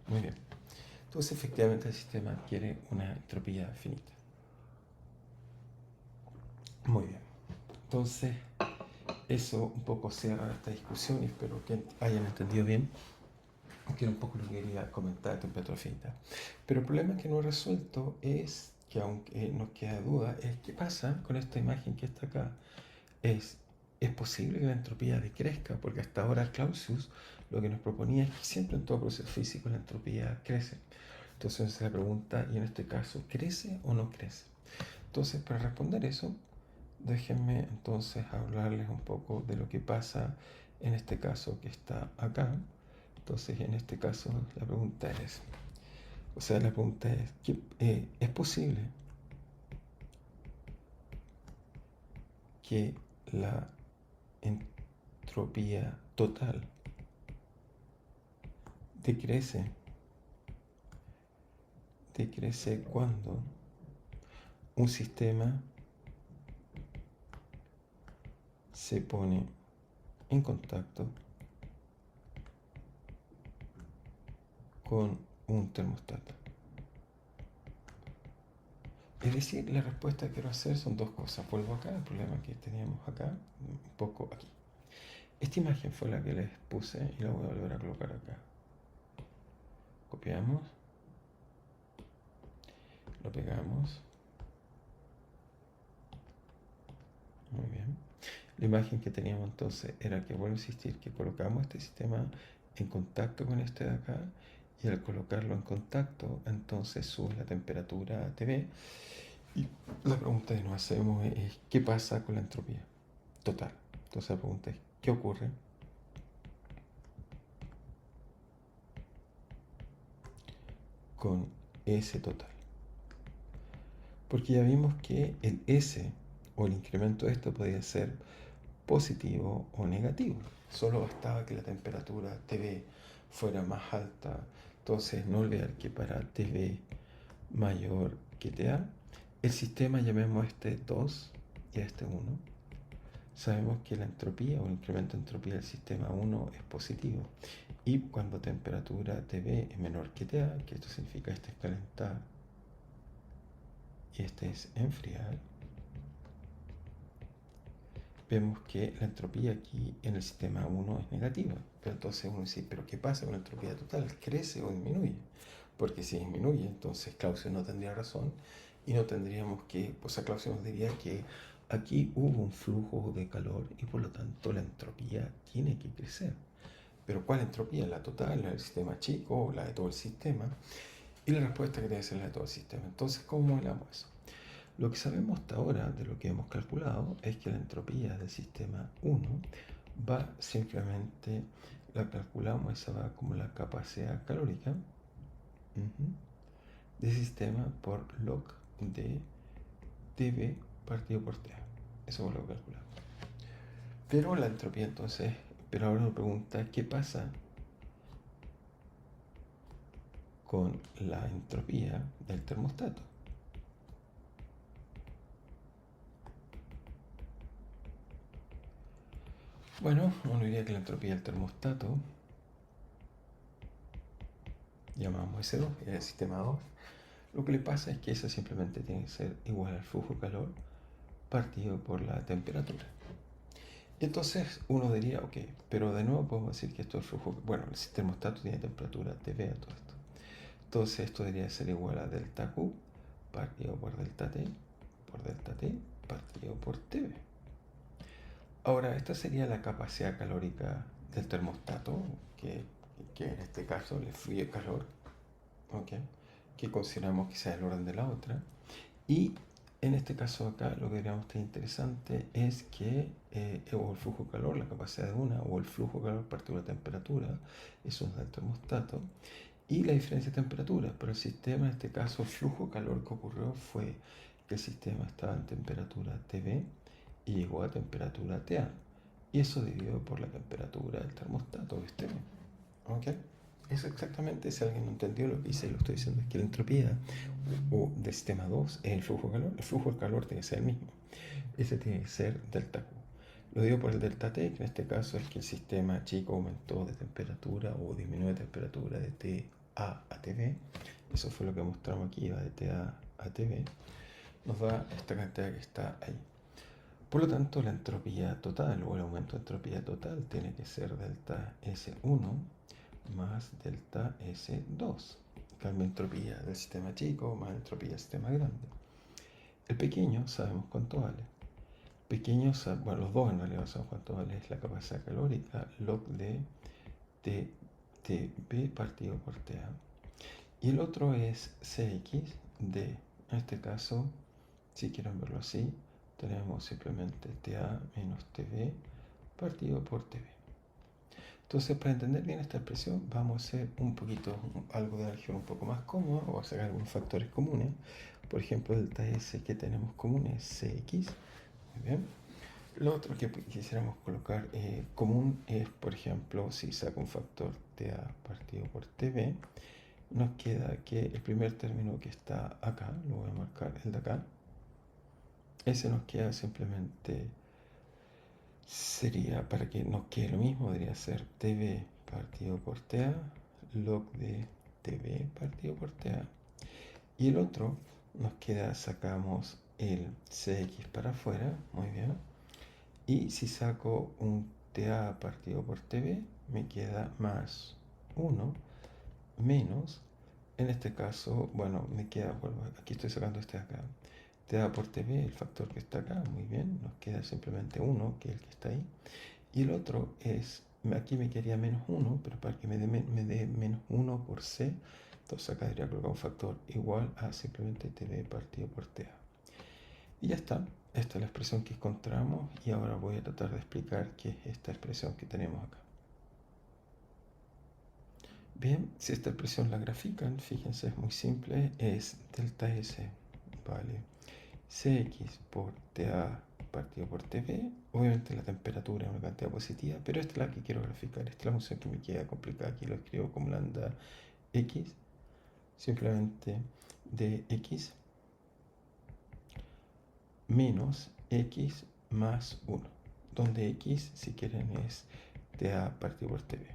Muy bien. Entonces, efectivamente, el sistema adquiere una entropía finita. Muy bien. Entonces, eso un poco cierra esta discusión y espero que hayan entendido bien, que era un poco lo que quería comentar de temperatura finita. Pero el problema que no he resuelto es que, aunque nos queda duda, es qué pasa con esta imagen que está acá. Es posible que la entropía decrezca, porque hasta ahora Clausius lo que nos proponía es que siempre en todo proceso físico la entropía crece. Entonces se pregunta, y en este caso, ¿crece o no crece? Entonces, para responder eso, déjenme entonces hablarles un poco de lo que pasa en este caso que está acá. Entonces, en este caso, la pregunta es, ¿es posible que la entropía total decrece cuando un sistema se pone en contacto con un termostato? Es decir, la respuesta que quiero hacer son dos cosas. Vuelvo acá, el problema que teníamos acá, un poco aquí. Esta imagen fue la que les puse y la voy a volver a colocar acá. Copiamos, lo pegamos. Muy bien. La imagen que teníamos entonces era que, vuelvo a insistir, que colocamos este sistema en contacto con este de acá y al colocarlo en contacto, entonces sube la temperatura TV. Y la pregunta que nos hacemos es, ¿qué pasa con la entropía total? Entonces la pregunta es, ¿qué ocurre con S total? Porque ya vimos que el S o el incremento de esto podía ser positivo o negativo. Solo bastaba que la temperatura TV fuera más alta. Entonces no olvidar que para TV mayor que TA, el sistema, llamemos a este 2 y a este 1, sabemos que la entropía o el incremento de entropía del sistema 1 es positivo. Y cuando temperatura TV es menor que TA, que esto significa este es calentar y este es enfriar, vemos que la entropía aquí en el sistema 1 es negativa. Pero entonces uno dice, ¿pero qué pasa con la entropía total? ¿Crece o disminuye? Porque si disminuye, entonces Clausius no tendría razón y no tendríamos que, pues a Clausius nos diría que aquí hubo un flujo de calor y por lo tanto la entropía tiene que crecer. Pero ¿cuál entropía? ¿La total, la del sistema chico o la de todo el sistema? Y la respuesta que debe ser la de todo el sistema. Entonces, ¿cómo modelamos eso? Lo que sabemos hasta ahora de lo que hemos calculado es que la entropía del sistema 1 va simplemente, la calculamos, esa va como la capacidad calórica del sistema por log de TV partido por T. Eso es lo que calculamos. Pero la entropía entonces, pero ahora nos pregunta, ¿qué pasa con la entropía del termostato? Bueno, uno diría que la entropía del termostato, llamamos S2, es el sistema 2, lo que le pasa es que eso simplemente tiene que ser igual al flujo de calor partido por la temperatura. Y entonces uno diría, ok, pero de nuevo podemos decir que esto es flujo, bueno, el termostato tiene temperatura TV a todo esto. Entonces esto debería ser igual a delta Q partido por delta T partido por TV. Ahora, esta sería la capacidad calórica del termostato, que en este caso le fluye calor, ¿okay? Que consideramos que sea el orden de la otra. Y En este caso acá lo que deberíamos tener interesante es que o el flujo de calor, la capacidad de una, o el flujo de calor partido de la temperatura, eso es del termostato, y la diferencia de temperatura. Pero el sistema, en este caso, el flujo de calor que ocurrió fue que el sistema estaba en temperatura TB y llegó a temperatura TA. Y eso dividido por la temperatura del termostato, ¿viste? ¿Ok? Eso exactamente, si alguien no entendió lo que hice, lo estoy diciendo, es que la entropía o del sistema 2 es el flujo de calor. El flujo de calor tiene que ser el mismo. Ese tiene que ser delta Q. Lo digo por el delta T, que en este caso es que el sistema chico aumentó de temperatura o disminuyó de temperatura de TA a TB. Eso fue lo que mostramos aquí, va de TA a TB. Nos da esta cantidad que está ahí. Por lo tanto, la entropía total o el aumento de entropía total tiene que ser delta S1 más delta S2. Cambio de entropía del sistema chico más entropía del sistema grande. El pequeño sabemos cuánto vale. Pequeño, bueno, los dos en realidad sabemos cuánto vale. Es la capacidad calórica log de TB partido por TA. Y el otro es Cx de, en este caso, si quieren verlo así, tenemos simplemente TA menos TB partido por TB. Entonces, para entender bien esta expresión, vamos a hacer un poquito, algo de álgebra un poco más cómodo, o a sacar algunos factores comunes. Por ejemplo, delta S que tenemos común es Cx. Muy bien. Lo otro que quisiéramos colocar común es, por ejemplo, si saco un factor TA partido por TB, nos queda que el primer término que está acá, lo voy a marcar, el de acá, ese nos queda simplemente, sería, para que nos quede lo mismo, debería ser TB partido por TA, log de TB partido por TA. Y el otro nos queda, sacamos el Cx para afuera, muy bien. Y si saco un TA partido por TB, me queda más 1 menos, en este caso, bueno, me queda, bueno, aquí estoy sacando este de acá, TA por TB, el factor que está acá, muy bien, nos queda simplemente 1, que es el que está ahí. Y el otro es, aquí me quedaría menos 1, pero para que me dé menos 1 por C, entonces acá debería colocar un factor igual a simplemente TB partido por TA. Y ya está. Esta es la expresión que encontramos y ahora voy a tratar de explicar qué es esta expresión que tenemos acá. Bien, si esta expresión la grafican, fíjense, es muy simple, es delta S, vale, Cx por TA partido por TB, obviamente la temperatura es una cantidad positiva, pero esta es la que quiero graficar, esta es la función que me queda complicada, aquí lo escribo como lambda x, simplemente de x menos x más 1, donde x, si quieren, es TA partido por TB.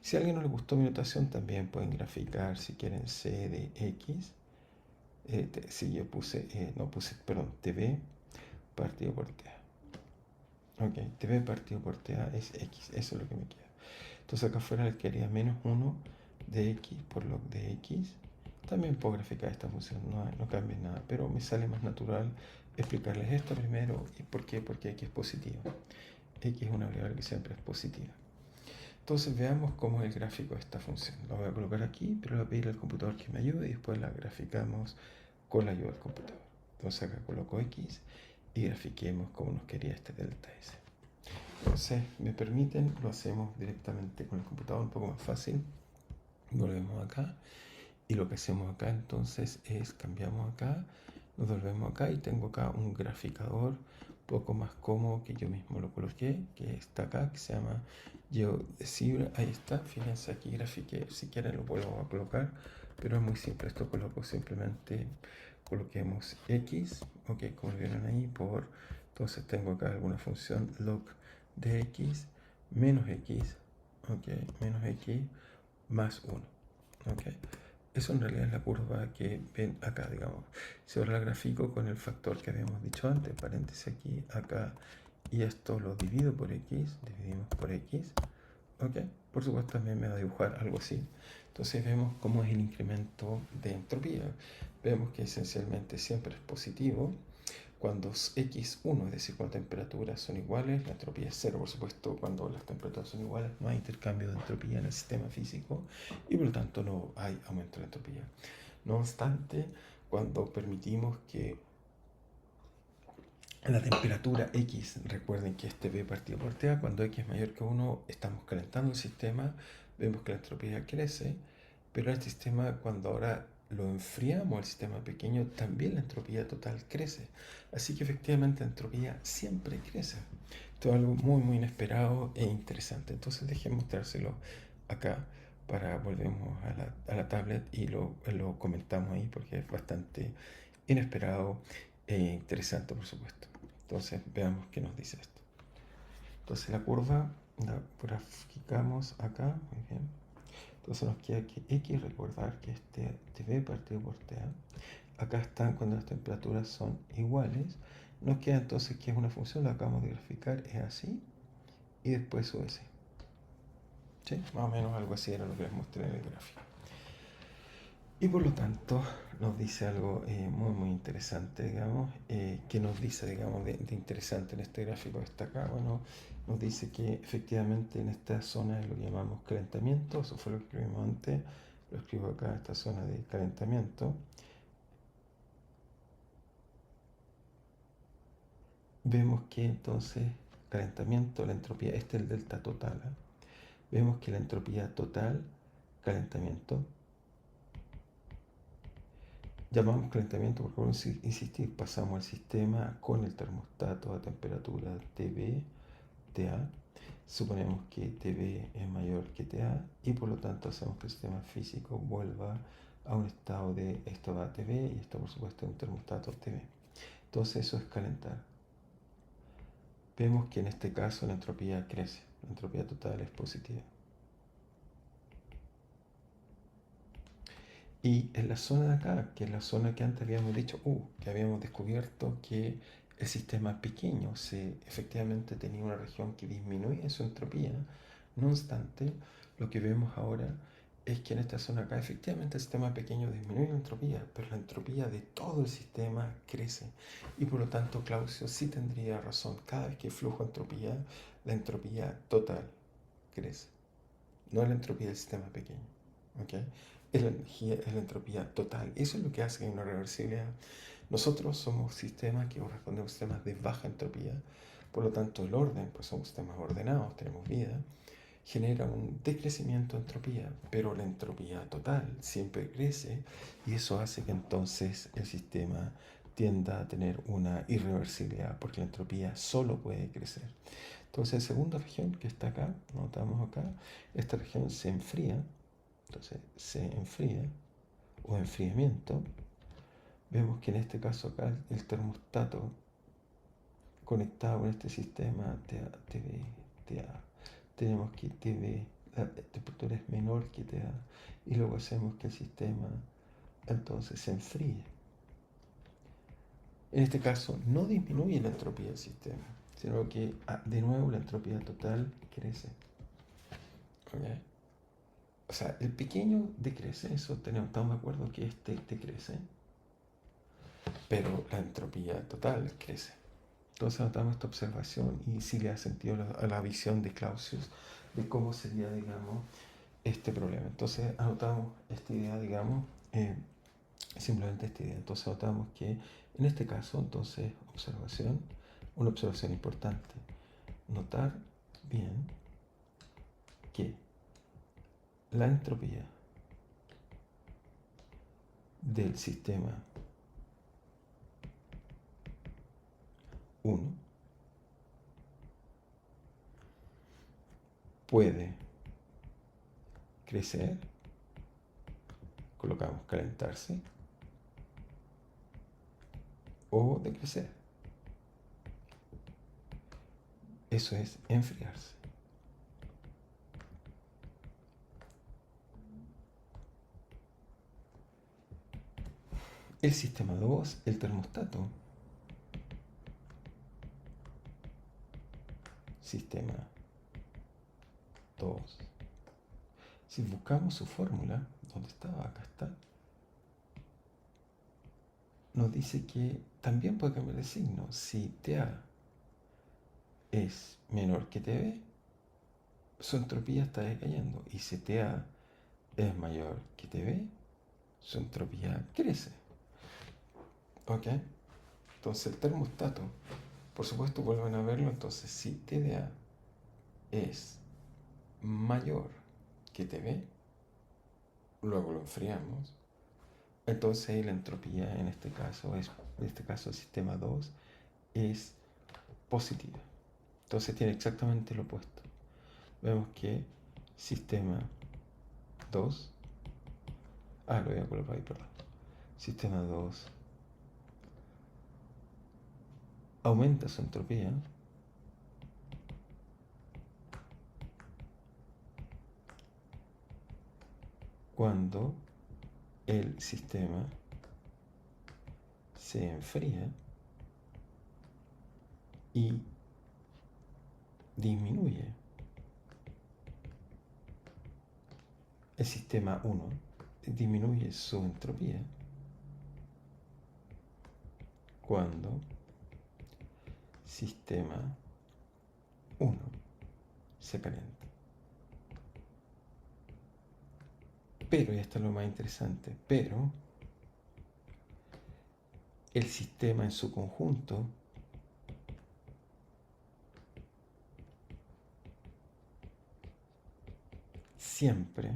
Si a alguien no le gustó mi notación, también pueden graficar, si quieren, c de x. Si yo puse, perdón, TB partido por TA. Ok, TB partido por TA es x, eso es lo que me queda. Entonces acá afuera le quedaría menos 1 de x por log de x. También puedo graficar esta función, no cambia nada, pero me sale más natural explicarles esto primero. ¿Y por qué? Porque x es positivo. X es una variable que siempre es positiva. Entonces veamos cómo es el gráfico de esta función. Lo voy a colocar aquí, pero le voy a pedir al computador que me ayude y después la graficamos con la ayuda del computador. Entonces acá coloco x y grafiquemos como nos quería este delta S. Entonces, me permiten, lo hacemos directamente con el computador, un poco más fácil. Volvemos acá y lo que hacemos acá entonces es cambiamos acá, nos volvemos acá y tengo acá un graficador un poco más cómodo que yo mismo lo coloqué, que está acá, que se llama GeoDescribe. Ahí está, fíjense aquí grafiqué, si quieren lo vuelvo a colocar, pero es muy simple, esto coloco simplemente, coloquemos x, ok, como lo vieron ahí, entonces tengo acá alguna función log de x menos x, ok, menos x más 1, ok. Eso en realidad es la curva que ven acá, digamos. Si ahora la grafico con el factor que habíamos dicho antes, paréntesis aquí, acá, y esto lo divido por x, dividimos por x, ok. Por supuesto también me va a dibujar algo así. Entonces vemos cómo es el incremento de entropía. Vemos que esencialmente siempre es positivo. Cuando x1, es decir, cuando temperaturas son iguales, la entropía es cero, por supuesto. Cuando las temperaturas son iguales, no hay intercambio de entropía en el sistema físico y por lo tanto no hay aumento de entropía. No obstante, cuando permitimos que la temperatura X. Recuerden que este V partido por TA, cuando X es mayor que 1, estamos calentando el sistema, vemos que la entropía crece, pero el sistema, cuando ahora lo enfriamos, el sistema pequeño, también la entropía total crece. Así que efectivamente la entropía siempre crece. Esto es algo muy, muy inesperado e interesante. Entonces dejé mostrárselo acá para volvemos a la tablet y lo comentamos ahí porque es bastante inesperado e interesante, por supuesto. Entonces veamos qué nos dice esto. Entonces la curva la graficamos acá, muy bien. Entonces nos queda que X, recordar que este TV partido por TA. Acá están cuando las temperaturas son iguales. Nos queda entonces que es una función, la acabamos de graficar, es así. Y después sube así. ¿Sí? Más o menos algo así era lo que les mostré en el gráfico. Y por lo tanto nos dice algo muy muy interesante, digamos, que nos dice, digamos, de interesante en este gráfico que está acá. Bueno, nos dice que efectivamente en esta zona lo llamamos calentamiento, eso fue lo que escribimos antes, lo escribo acá, esta zona de calentamiento. Vemos que entonces calentamiento, la entropía, este es el delta total, ¿eh? Vemos que la entropía total, calentamiento, llamamos calentamiento porque, bueno, insistir, pasamos al sistema con el termostato a temperatura TV, TA. Suponemos que TV es mayor que TA y por lo tanto hacemos que el sistema físico vuelva a un estado de esto va a TV y esto por supuesto es un termostato TV. Entonces eso es calentar. Vemos que en este caso la entropía crece, la entropía total es positiva. Y en la zona de acá, que es la zona que antes habíamos dicho, que habíamos descubierto que el sistema pequeño efectivamente tenía una región que disminuye su entropía, no obstante, lo que vemos ahora es que en esta zona acá efectivamente el sistema pequeño disminuye la entropía, pero la entropía de todo el sistema crece. Y por lo tanto, Clausius sí tendría razón. Cada vez que hay flujo de entropía, la entropía total crece, no la entropía del sistema pequeño. ¿Okay? Es la energía, es la entropía total. Eso es lo que hace una reversibilidad. Nosotros somos sistemas que corresponden a sistemas de baja entropía, por lo tanto el orden, pues somos sistemas ordenados, tenemos vida, genera un decrecimiento de entropía, pero la entropía total siempre crece y eso hace que entonces el sistema tienda a tener una irreversibilidad, porque la entropía solo puede crecer. Entonces, segunda región que está acá, notamos acá, esta región se enfría, entonces se enfría o enfriamiento. Vemos que en este caso acá el termostato conectado con este sistema TV, TA, tenemos que TV, la temperatura es menor que TA y luego hacemos que el sistema entonces se enfríe. En este caso no disminuye la entropía del sistema, sino que de nuevo la entropía total crece. ¿Okay? O sea, el pequeño decrece, eso estamos de acuerdo que este decrece, pero la entropía total crece. Entonces anotamos esta observación y sí le ha sentido a la visión de Clausius de cómo sería, digamos, este problema. Entonces anotamos esta idea, digamos, simplemente esta idea. Entonces anotamos que en este caso, entonces, observación, una observación importante, notar bien que la entropía del sistema 1 puede crecer, colocamos calentarse, o decrecer. Eso es enfriarse. El sistema 2, el termostato. Sistema 2. Si buscamos su fórmula, ¿dónde estaba? Acá está. Nos dice que también puede cambiar de signo. Si TA es menor que TV, su entropía está decayendo. Y si TA es mayor que TV, su entropía crece. ¿Ok? Entonces el termostato Por supuesto, vuelven a verlo, entonces si TDA es mayor que TB, luego lo enfriamos, entonces la entropía en este caso sistema 2 es positiva. Entonces tiene exactamente lo opuesto. Vemos que sistema 2, lo voy a colocar ahí, perdón. Sistema 2 aumenta su entropía cuando el sistema se enfría y disminuye el sistema 1, disminuye su entropía cuando sistema 1 se calienta. Pero, y esto es lo más interesante, pero el sistema en su conjunto siempre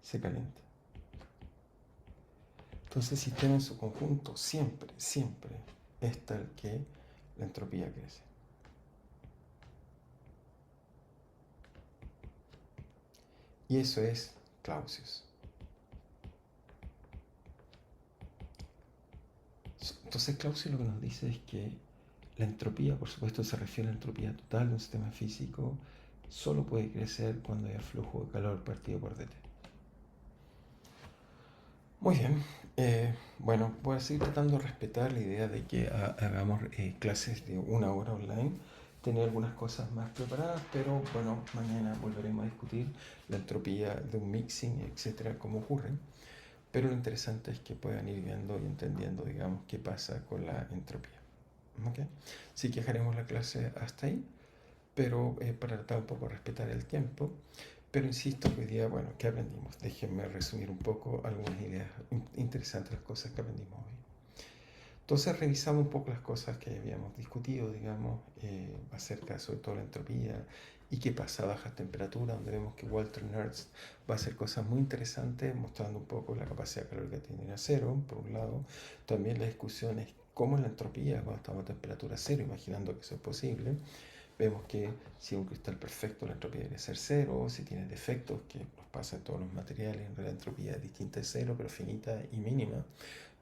se calienta. Entonces el sistema en su conjunto siempre es tal que la entropía crece. Y eso es Clausius. Entonces Clausius lo que nos dice es que la entropía, por supuesto, se refiere a la entropía total de un sistema físico, solo puede crecer cuando haya flujo de calor partido por dt. Muy bien, bueno, voy a seguir tratando de respetar la idea de que hagamos clases de 1 hora online. Tenía algunas cosas más preparadas, pero bueno, mañana volveremos a discutir la entropía de un mixing, etcétera, cómo ocurre. Pero lo interesante es que puedan ir viendo y entendiendo, digamos, qué pasa con la entropía. ¿Okay? Sí que dejaremos la clase hasta ahí, pero para tratar un poco de respetar el tiempo. Pero insisto que hoy día, bueno, ¿qué aprendimos? Déjenme resumir un poco algunas ideas interesantes, las cosas que aprendimos hoy. Entonces revisamos un poco las cosas que habíamos discutido, digamos, acerca sobre todo la entropía y qué pasa a bajas temperaturas, donde vemos que Walter Nernst va a hacer cosas muy interesantes, mostrando un poco la capacidad calórica que tiene a cero, por un lado. También la discusión es cómo es la entropía cuando estamos a temperatura cero, imaginando que eso es posible. Vemos que si es un cristal perfecto, la entropía debe ser cero. Si tiene defectos, que nos pasa en todos los materiales, en realidad la entropía es distinta de cero, pero finita y mínima.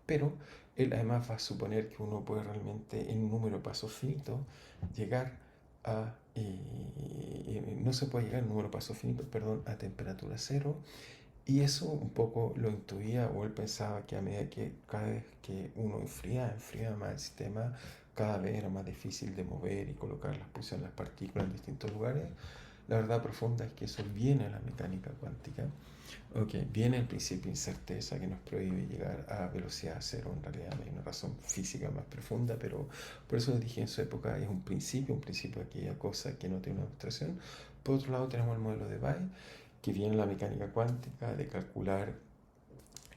Pero él además va a suponer que uno puede realmente, en un número de pasos finito, llegar a... no se puede llegar en un número de pasos finito, perdón, a temperatura cero. Y eso un poco lo intuía, o él pensaba que a medida que cada vez que uno enfriaba más el sistema, cada vez era más difícil de mover y colocar las posiciones de las partículas en distintos lugares. La verdad profunda es que eso viene a la mecánica cuántica. Viene el principio de incerteza que nos prohíbe llegar a velocidad cero. En realidad no hay una razón física más profunda, pero por eso les dije en su época es un principio de aquella cosa que no tiene una demostración. Por otro lado tenemos el modelo de Weyl, que viene la mecánica cuántica de calcular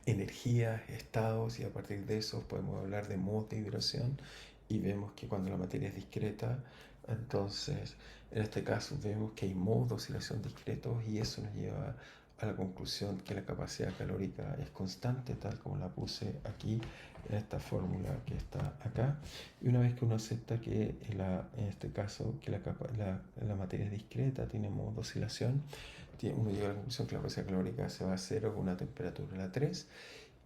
energías, estados, y a partir de eso podemos hablar de modos de vibración, y vemos que cuando la materia es discreta, entonces en este caso vemos que hay modos de oscilación discretos, y eso nos lleva a la conclusión que la capacidad calórica es constante, tal como la puse aquí en esta fórmula que está acá. Y una vez que uno acepta que en este caso que la materia es discreta, tiene modos de oscilación, uno llega a la conclusión que la capacidad calórica se va a cero con una temperatura la 3,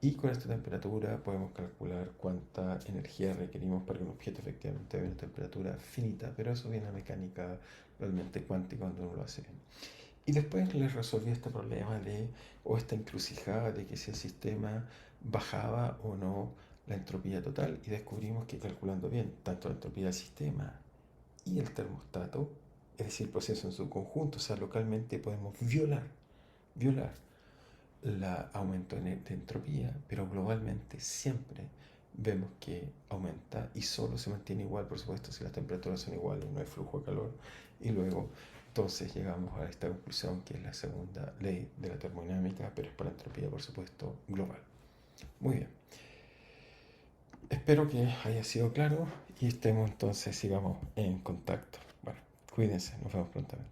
y con esta temperatura podemos calcular cuánta energía requerimos para que un objeto efectivamente tenga una temperatura finita, pero eso viene a mecánica realmente cuántica cuando uno lo hace bien. Y después les resolví este problema o esta encrucijada de que si el sistema bajaba o no la entropía total, y descubrimos que calculando bien tanto la entropía del sistema y el termostato, es decir, el proceso en su conjunto, o sea, localmente podemos violar el aumento de entropía, pero globalmente siempre vemos que aumenta, y solo se mantiene igual, por supuesto, si las temperaturas son iguales, no hay flujo de calor. Y luego entonces llegamos a esta conclusión, que es la segunda ley de la termodinámica, pero es para entropía, por supuesto, global. Muy bien. espero que haya sido claro y estemos entonces, sigamos en contacto. Bueno, cuídense, nos vemos prontamente.